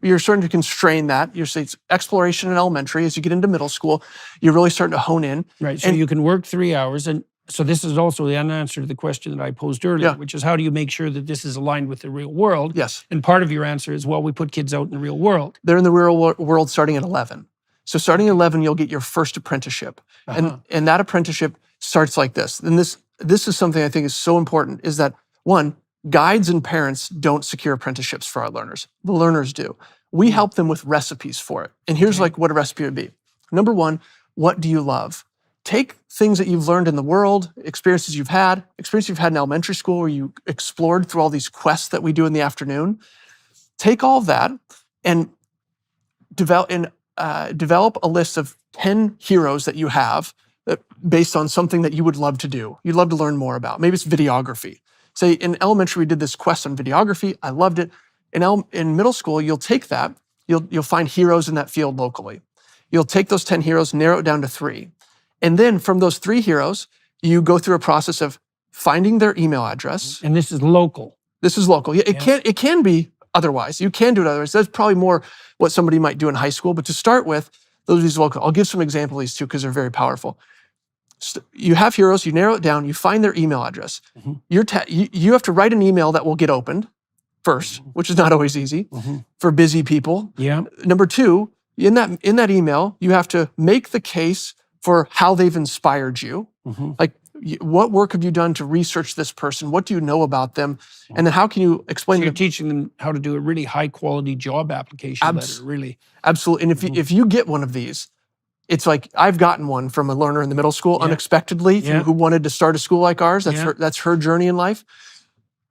that. You're saying it's exploration in elementary. As you get into middle school, you're really starting to hone in. Right, so you can work 3 hours. And so this is also the unanswer to the question that I posed earlier, which is how do you make sure that this is aligned with the real world? Yes. And part of your answer is, well, we put kids out in the real world. They're in the real world starting at 11. So starting at 11, you'll get your first apprenticeship. And that apprenticeship starts like this. And this is something I think is so important, is that, one, guides and parents don't secure apprenticeships for our learners. The learners do. We help them with recipes for it. And here's like what a recipe would be. Number one, what do you love? Take things that you've learned in the world, experiences you've had in elementary school where you explored through all these quests that we do in the afternoon. Take all of that and develop a list of 10 heroes that you have based on something that you would love to do. You'd love to learn more about. Maybe it's videography. Say in elementary, we did this quest on videography. I loved it. In middle school, you'll take that. You'll find heroes in that field locally. You'll take those 10 heroes, narrow it down to 3. And then from those 3 heroes, you go through a process of finding their email address. And this is local. This is local. Yeah, it can be otherwise. You can do it otherwise. That's probably more what somebody might do in high school. But to start with, those are these local. I'll give some examples of these too because they're very powerful. You have heroes, you narrow it down, you find their email address. You have to write an email that will get opened first, which is not always easy for busy people. Yeah. Number 2, in that email, you have to make the case for how they've inspired you. Like, what work have you done to research this person? What do you know about them? And then how can you explain? So you're teaching them how to do a really high quality job application. Absolutely. And if you get one of these, it's like I've gotten one from a learner in the middle school unexpectedly who wanted to start a school like ours. That's her journey in life.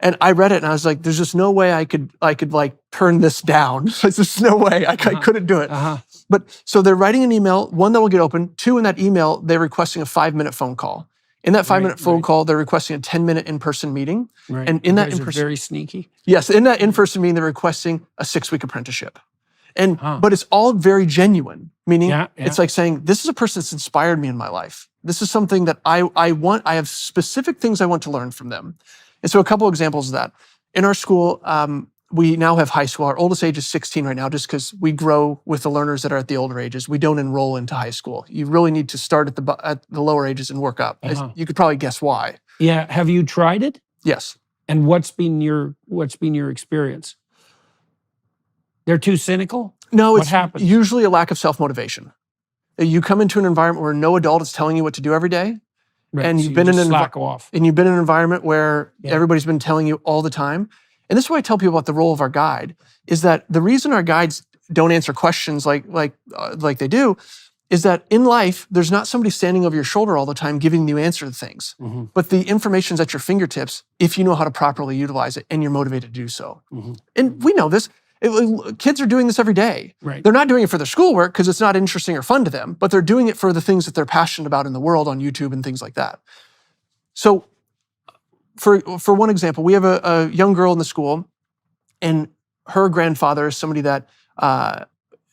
And I read it and I was like, there's just no way I could like turn this down. There's just no way I couldn't do it. But so they're writing an email, 1 that will get open, 2 in that email, they're requesting a 5-minute phone call. In that 5-minute phone call, they're requesting a 10-minute in-person meeting. Right. And in that in-person, very sneaky. Yes, in that in-person meeting, they're requesting a 6-week apprenticeship. But it's all very genuine, meaning it's like saying, this is a person that's inspired me in my life. This is something that I want. I have specific things I want to learn from them. And so a couple examples of that. In our school, we now have high school. Our oldest age is 16 right now, just because we grow with the learners that are at the older ages. We don't enroll into high school. You really need to start at the lower ages and work up. You could probably guess why. Yeah. Have you tried it? Yes. And what's been your experience? They're too cynical? No, What it's happens? usually a lack of self-motivation. You come into an environment where no adult is telling you what to do every day, Right, and so you've you been just in slack off. and you've been in an environment where Yeah. everybody's been telling you all the time. And this is what I tell people about the role of our guide, is that the reason our guides don't answer questions like they do is that in life, there's not somebody standing over your shoulder all the time giving you answer to things. Mm-hmm. But the information's at your fingertips if you know how to properly utilize it and you're motivated to do so. Mm-hmm. And we know this. Kids are doing this every day. Right. They're not doing it for their schoolwork because it's not interesting or fun to them, but they're doing it for the things that they're passionate about in the world on YouTube and things like that. So for one example, we have a young girl in the school, and her grandfather is somebody that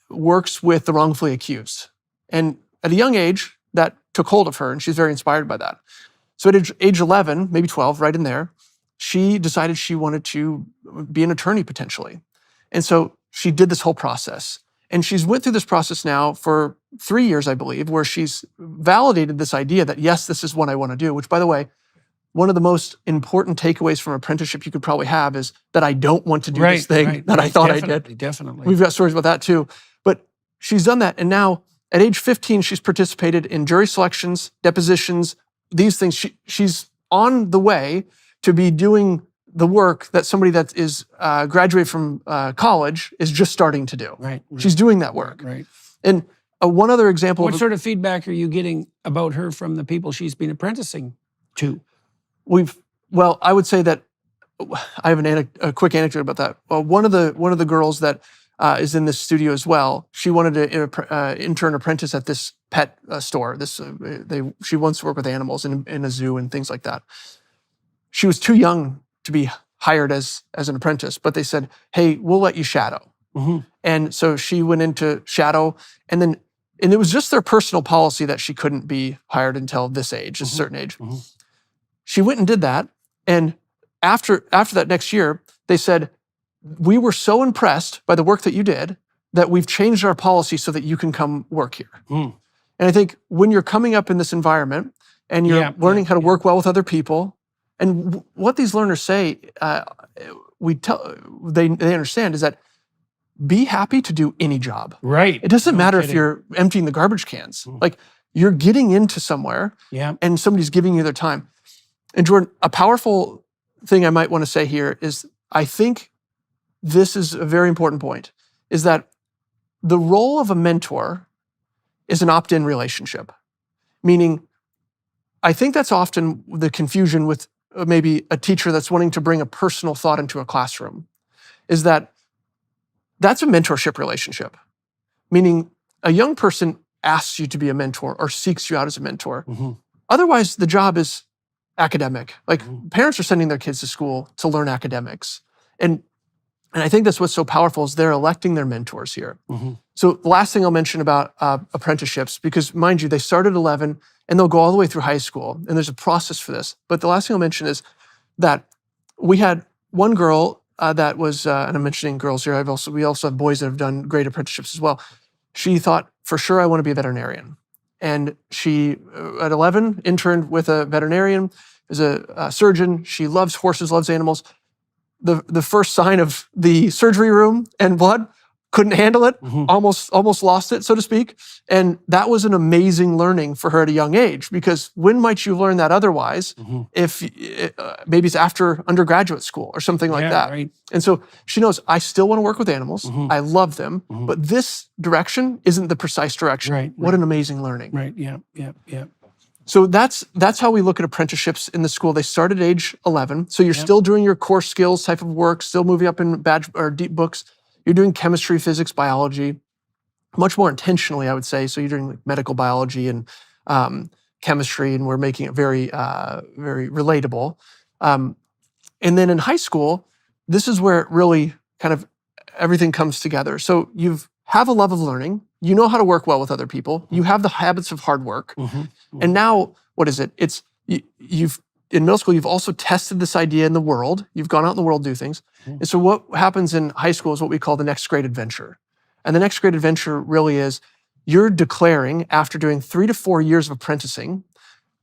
works with the wrongfully accused. And at a young age, that took hold of her, and she's very inspired by that. So at age 11, maybe 12, right in there, she decided she wanted to be an attorney potentially. And so she did this whole process. And she's went through this process now for 3 years, I believe, where she's validated this idea that, yes, this is what I want to do, which, by the way, one of the most important takeaways from apprenticeship you could probably have is that I don't want to do this thing that I thought I did. Definitely. We've got stories about that too. But she's done that. And now at age 15, she's participated in jury selections, depositions, these things. She's on the way to be doing the work that somebody that is graduated from college is just starting to do. Right. She's doing that work. Right. And one other example. What sort of feedback are you getting about her from the people she's been apprenticing to? Well, I would say that I have a quick anecdote about that. Well, one of the girls that is in this studio as well, she wanted to intern apprentice at this pet store. She wants to work with animals in a zoo and things like that. She was too young to be hired as an apprentice, but they said, "Hey, we'll let you shadow." Mm-hmm. And so she went into shadow, and it was just their personal policy that she couldn't be hired until this age, a certain age. Mm-hmm. She went and did that, and after that next year, they said, "We were so impressed by the work that you did that we've changed our policy so that you can come work here." Mm. And I think when you're coming up in this environment and you're learning how to work well with other people, and what these learners say, they understand is that be happy to do any job. Right. It doesn't matter if you're emptying the garbage cans. Like, you're getting into somewhere, and somebody's giving you their time. And Jordan, a powerful thing I might want to say here is, I think this is a very important point, is that the role of a mentor is an opt-in relationship. Meaning, I think that's often the confusion with maybe a teacher that's wanting to bring a personal thought into a classroom, is that that's a mentorship relationship. Meaning, a young person asks you to be a mentor or seeks you out as a mentor. Mm-hmm. Otherwise, the job is academic. Like, parents are sending their kids to school to learn academics. And I think that's what's so powerful, is they're electing their mentors here. Mm-hmm. So the last thing I'll mention about apprenticeships, because mind you, they start at 11 and they'll go all the way through high school, and there's a process for this. But the last thing I'll mention is that we had one girl that was, and I'm mentioning girls here, we also have boys that have done great apprenticeships as well. She thought, for sure, I want to be a veterinarian. And she, at 11, interned with a veterinarian, is a surgeon. She loves horses, loves animals. The first sign of the surgery room and blood, couldn't handle it, almost lost it, so to speak. And that was an amazing learning for her at a young age, because when might you learn that otherwise if maybe it's after undergraduate school or something like that. Right. And so she knows, I still want to work with animals. I love them, but this direction isn't the precise direction. Right. What an amazing learning. Right. Yeah. So that's how we look at apprenticeships in the school. They start at age 11. So you're still doing your core skills type of work, still moving up in badge or deep books. You're doing chemistry, physics, biology, much more intentionally, I would say. So you're doing like medical biology and chemistry, and we're making it very, very relatable. And then in high school, this is where it really kind of everything comes together. So you have a love of learning. You know how to work well with other people. You have the habits of hard work. And now, what is it? It's in middle school, you've also tested this idea in the world. You've gone out in the world, do things. And so what happens in high school is what we call the next great adventure. And the next great adventure really is you're declaring, after doing 3 to 4 years of apprenticing,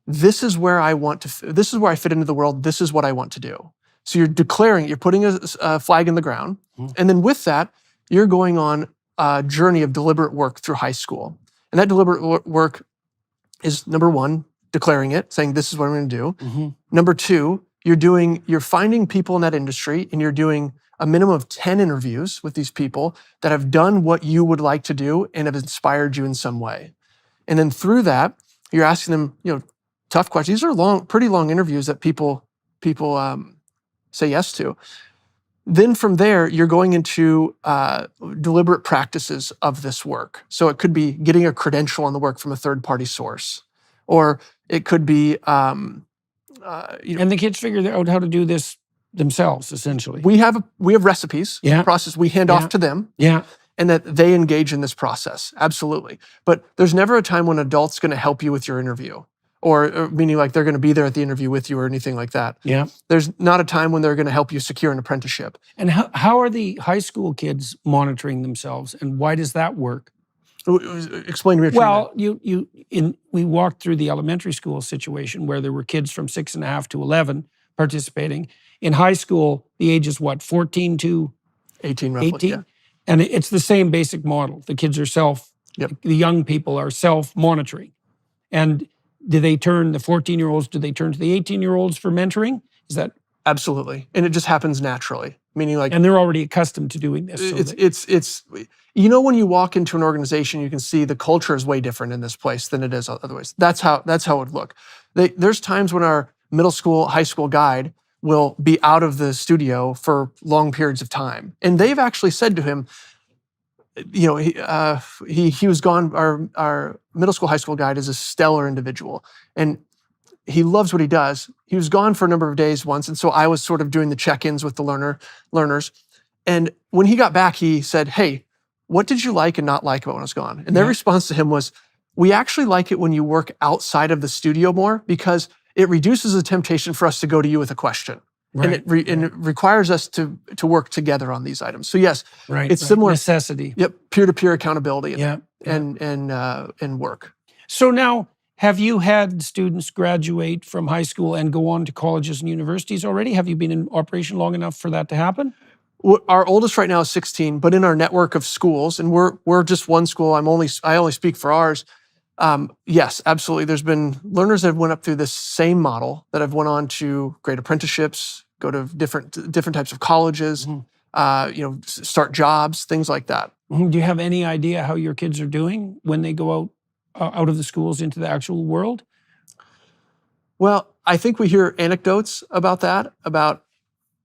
this is where I want to, this is where I fit into the world. This is what I want to do. So you're declaring, you're putting a flag in the ground. And then with that, you're going on a journey of deliberate work through high school. And that deliberate work is, number one, declaring it, saying this is what I'm going to do. Number two, you're finding people in that industry and you're doing a minimum of 10 interviews with these people that have done what you would like to do and have inspired you in some way. And then through that, you're asking them, tough questions. These are pretty long interviews that people say yes to. Then from there, you're going into deliberate practices of this work. So it could be getting a credential on the work from a third-party source, or it could be, and the kids figure out how to do this themselves, essentially. we have recipes, process we hand off to them, and that they engage in this process. Absolutely. But there's never a time when an adult's going to help you with your interview, or meaning like they're going to be there at the interview with you or anything like that. There's not a time when they're going to help you secure an apprenticeship. And how are the high school kids monitoring themselves, and why does that work? Explain to me what you mean. We walked through the elementary school situation where there were kids from 6.5 to 11 participating. In high school, the age is what, 14 to 18 roughly, 18? yeah. And it's the same basic model. The kids are the young people are self-monitoring. And do they turn, the 14-year-olds, do they turn to the 18-year-olds for mentoring? Is that? Absolutely. And it just happens naturally. Meaning like. And they're already accustomed to doing this. So when you walk into an organization, you can see the culture is way different in this place than it is otherwise. That's how it would look. There's times when our middle school, high school guide will be out of the studio for long periods of time. And they've actually said to him, he was gone. Our middle school, high school guide is a stellar individual, and he loves what he does. He was gone for a number of days once, and so I was sort of doing the check-ins with the learners. And when he got back, he said, "Hey, what did you like and not like about when I was gone?" And their response to him was, "We actually like it when you work outside of the studio more because it reduces the temptation for us to go to you with a question." And it requires us to work together on these items. So yes, it's similar. Necessity. Yep, peer-to-peer accountability and work. So now, have you had students graduate from high school and go on to colleges and universities already? Have you been in operation long enough for that to happen? Our oldest right now is 16, but in our network of schools, and we're just one school. I only speak for ours. Yes, absolutely. There's been learners that have went up through this same model that have went on to great apprenticeships, go to different types of colleges, start jobs, things like that. Do you have any idea how your kids are doing when they go out of the schools into the actual world? Well, I think we hear anecdotes about that, about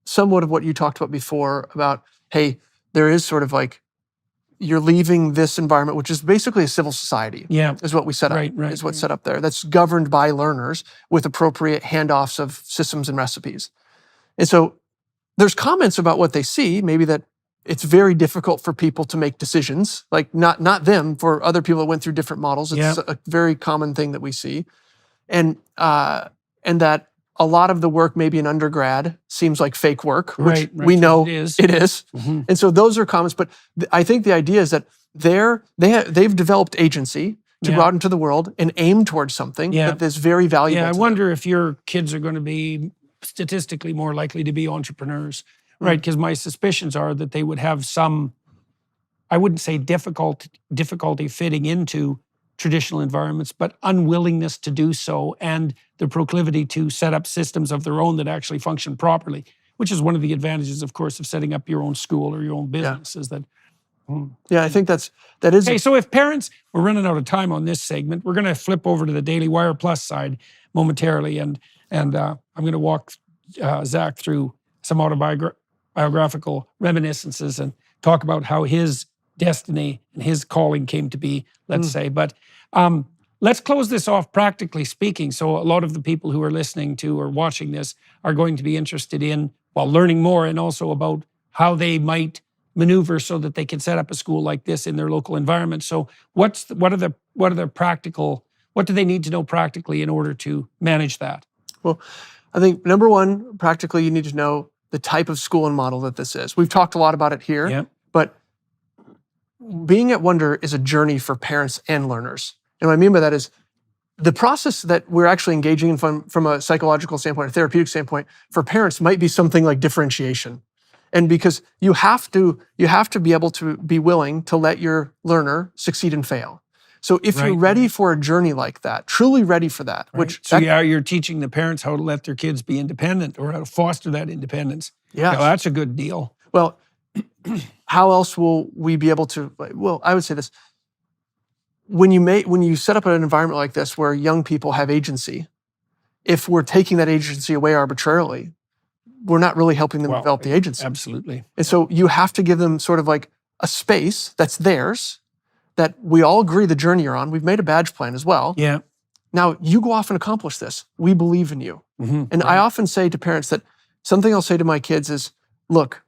somewhat of what you talked about before, about, hey, there is sort of like, you're leaving this environment, which is basically a civil society, is what we set up, is what's set up there. That's governed by learners with appropriate handoffs of systems and recipes. And so there's comments about what they see, maybe that it's very difficult for people to make decisions, like not them, for other people that went through different models. It's a very common thing that we see. And that a lot of the work, maybe in undergrad, seems like fake work, which we know it is. And so those are comments. But I think the idea is that they've developed agency to go out into the world and aim towards something that is very valuable. I wonder if your kids are going to be statistically more likely to be entrepreneurs, right? Because my suspicions are that they would have some, I wouldn't say difficulty fitting into traditional environments, but unwillingness to do so, and the proclivity to set up systems of their own that actually function properly, which is one of the advantages, of course, of setting up your own school or your own business, is that. Yeah, I think that is. Okay, so if parents, we're running out of time on this segment, we're going to flip over to the Daily Wire Plus side momentarily, and I'm going to walk Zach through some autobiographical reminiscences and talk about how his destiny and his calling came to be, let's say. But let's close this off practically speaking. So a lot of the people who are listening to or watching this are going to be interested in, learning more, and also about how they might maneuver so that they can set up a school like this in their local environment. So what do they need to know practically in order to manage that? Well, I think number one, practically, you need to know the type of school and model that this is. We've talked a lot about it here, Yeah. but being at Wonder is a journey for parents and learners. And what I mean by that is the process that we're actually engaging in from a psychological standpoint, a therapeutic standpoint, for parents might be something like differentiation. And because you have to be able to be willing to let your learner succeed and fail. So if you're ready for a journey like that, truly ready for that, you're teaching the parents how to let their kids be independent or how to foster that independence. Yeah, that's a good deal. Well, how else will we be able to? Well, I would say this: when you set up an environment like this where young people have agency, if we're taking that agency away arbitrarily, we're not really helping them develop the agency. Absolutely. And so you have to give them sort of like a space that's theirs, that we all agree the journey you're on. We've made a badge plan as well. Yeah. Now you go off and accomplish this. We believe in you. And I often say to parents that something I'll say to my kids is, look,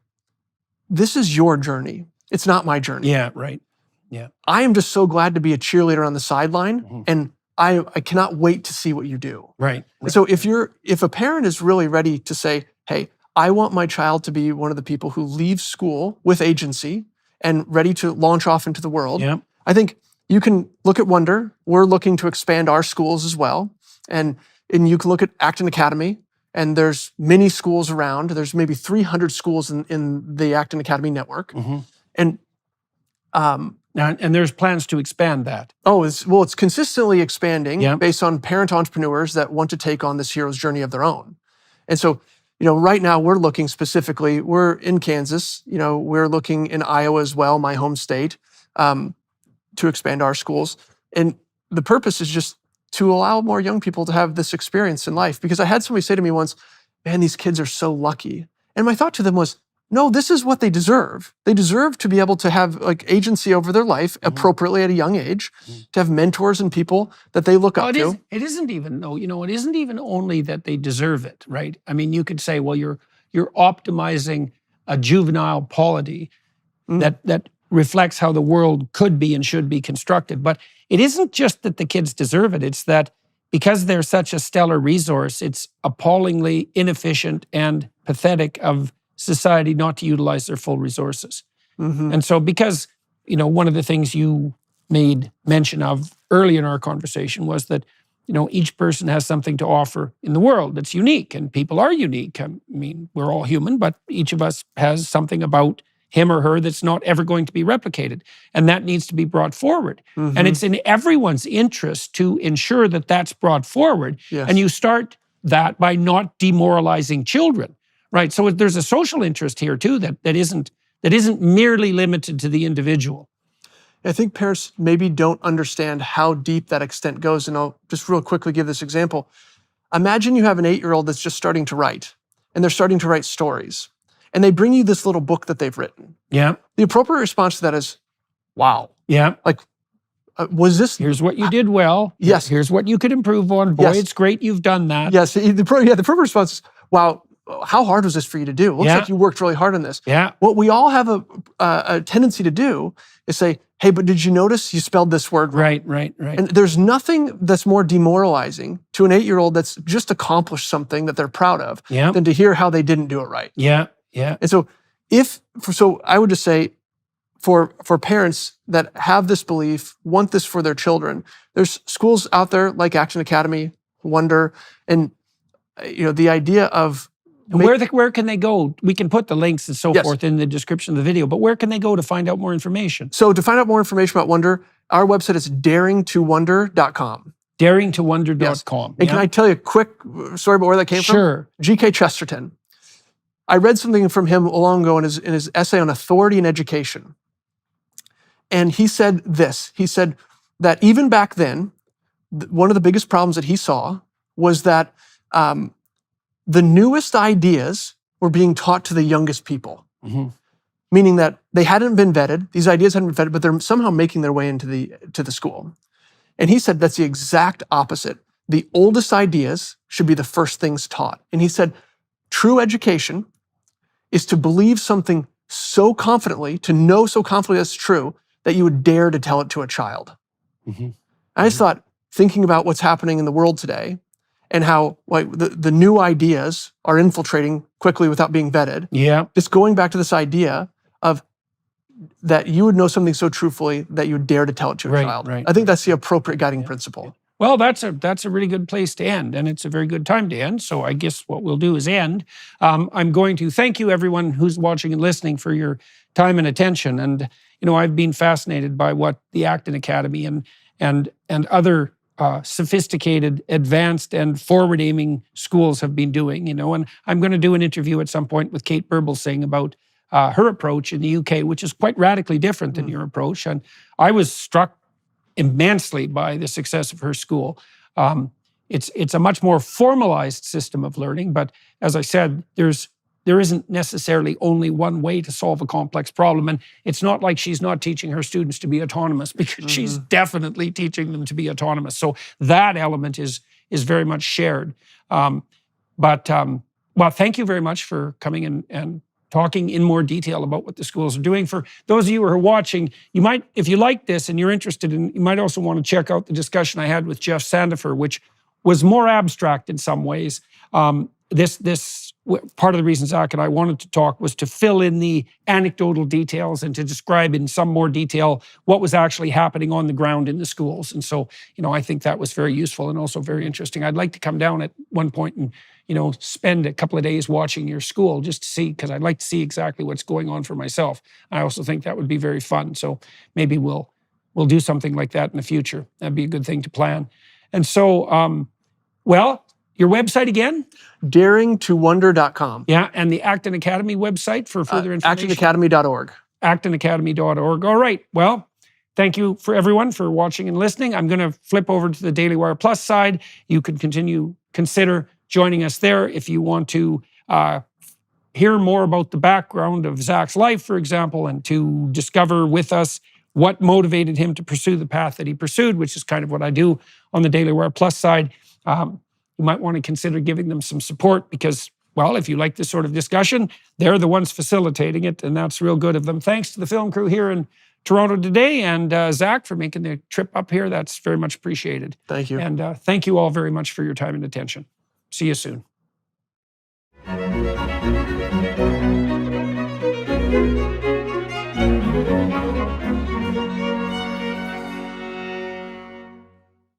this is your journey. It's not my journey. Yeah, right. Yeah. I am just so glad to be a cheerleader on the sideline, and I cannot wait to see what you do. Right. So if a parent is really ready to say, hey, I want my child to be one of the people who leaves school with agency and ready to launch off into the world, I think you can look at Wonder. We're looking to expand our schools as well. And you can look at Acton Academy, and there's many schools around. There's maybe 300 schools in the Acton Academy network. And and there's plans to expand that. It's consistently expanding based on parent entrepreneurs that want to take on this hero's journey of their own. And so, right now we're looking specifically, we're in Kansas, we're looking in Iowa as well, my home state, to expand our schools. And the purpose is just to allow more young people to have this experience in life. Because I had somebody say to me once, man, these kids are so lucky. And my thought to them was, no, this is what they deserve. They deserve to be able to have like agency over their life appropriately at a young age, to have mentors and people that they look up to. It isn't even only that they deserve it, right? I mean, you could say, well, you're optimizing a juvenile polity that reflects how the world could be and should be constructed. But it isn't just that the kids deserve it. It's that because they're such a stellar resource, it's appallingly inefficient and pathetic of society not to utilize their full resources. And so because, one of the things you made mention of early in our conversation was that, each person has something to offer in the world that's unique, and people are unique. I mean, we're all human, but each of us has something about him or her that's not ever going to be replicated. And that needs to be brought forward. And it's in everyone's interest to ensure that that's brought forward. And you start that by not demoralizing children. Right, so there's a social interest here too that isn't merely limited to the individual. I think parents maybe don't understand how deep that extent goes, and I'll just real quickly give this example. Imagine you have an 8-year-old that's just starting to write, and they're starting to write stories, and they bring you this little book that they've written. Yeah. The appropriate response to that is, "Wow." Yeah. Like, was this? Here's what you did well. Yes. Here's what you could improve on. Boy, it's great you've done that. Yes. The appropriate response is, "Wow. How hard was this for you to do? Looks like you worked really hard on this." Yeah. What we all have a tendency to do is say, "Hey, but did you notice you spelled this word wrong?" Right. And there's nothing that's more demoralizing to an 8-year-old that's just accomplished something that they're proud of than to hear how they didn't do it right. Yeah. And so I would just say, for parents that have this belief, want this for their children, there's schools out there like Acton Academy, Wonder, and the idea of where can they go? We can put the links and so forth in the description of the video, but where can they go to find out more information? So to find out more information about Wonder, our website is daringtowonder.com. Daringtowonder.com. And can I tell you a quick story about where that came from? Sure. G.K. Chesterton. I read something from him long ago in his essay on authority in education. And he said this. He said that even back then, one of the biggest problems that he saw was that the newest ideas were being taught to the youngest people, meaning that they hadn't been vetted. These ideas hadn't been vetted, but they're somehow making their way into the school. And he said that's the exact opposite. The oldest ideas should be the first things taught. And he said, true education is to believe something so confidently, to know so confidently that's true, that you would dare to tell it to a child. I just thought, thinking about what's happening in the world today, and how like the new ideas are infiltrating quickly without being vetted. Yeah. Just going back to this idea of that you would know something so truthfully that you would dare to tell it to a child. Right. I think that's the appropriate guiding principle. Well, that's a really good place to end, and it's a very good time to end. So I guess what we'll do is end. I'm going to thank you, everyone who's watching and listening, for your time and attention. And I've been fascinated by what the Acton Academy and other sophisticated, advanced, and forward-aiming schools have been doing. And I'm going to do an interview at some point with Kate Burblesing about her approach in the UK, which is quite radically different than your approach. And I was struck immensely by the success of her school. It's a much more formalized system of learning, but as I said, there isn't necessarily only one way to solve a complex problem. And it's not like she's not teaching her students to be autonomous, because she's definitely teaching them to be autonomous. So that element is very much shared. Well, thank you very much for coming and talking in more detail about what the schools are doing. For those of you who are watching, you might, if you like this and you're interested in, you might also want to check out the discussion I had with Jeff Sandifer, which was more abstract in some ways. This part of the reason Zach and I wanted to talk was to fill in the anecdotal details and to describe in some more detail what was actually happening on the ground in the schools. And so, I think that was very useful and also very interesting. I'd like to come down at one point and, spend a couple of days watching your school just to see, because I'd like to see exactly what's going on for myself. I also think that would be very fun. So maybe we'll do something like that in the future. That'd be a good thing to plan. And so, your website again? daringtowonder.com. Yeah, and the Acton Academy website for further information? actonacademy.org. actonacademy.org. All right. Well, thank you for everyone for watching and listening. I'm going to flip over to the Daily Wire Plus side. You can consider joining us there if you want to hear more about the background of Zach's life, for example, and to discover with us what motivated him to pursue the path that he pursued, which is kind of what I do on the Daily Wire Plus side. You might want to consider giving them some support because, well, if you like this sort of discussion, they're the ones facilitating it, and that's real good of them. Thanks to the film crew here in Toronto today, and Zach for making the trip up here. That's very much appreciated. Thank you. And thank you all very much for your time and attention. See you soon.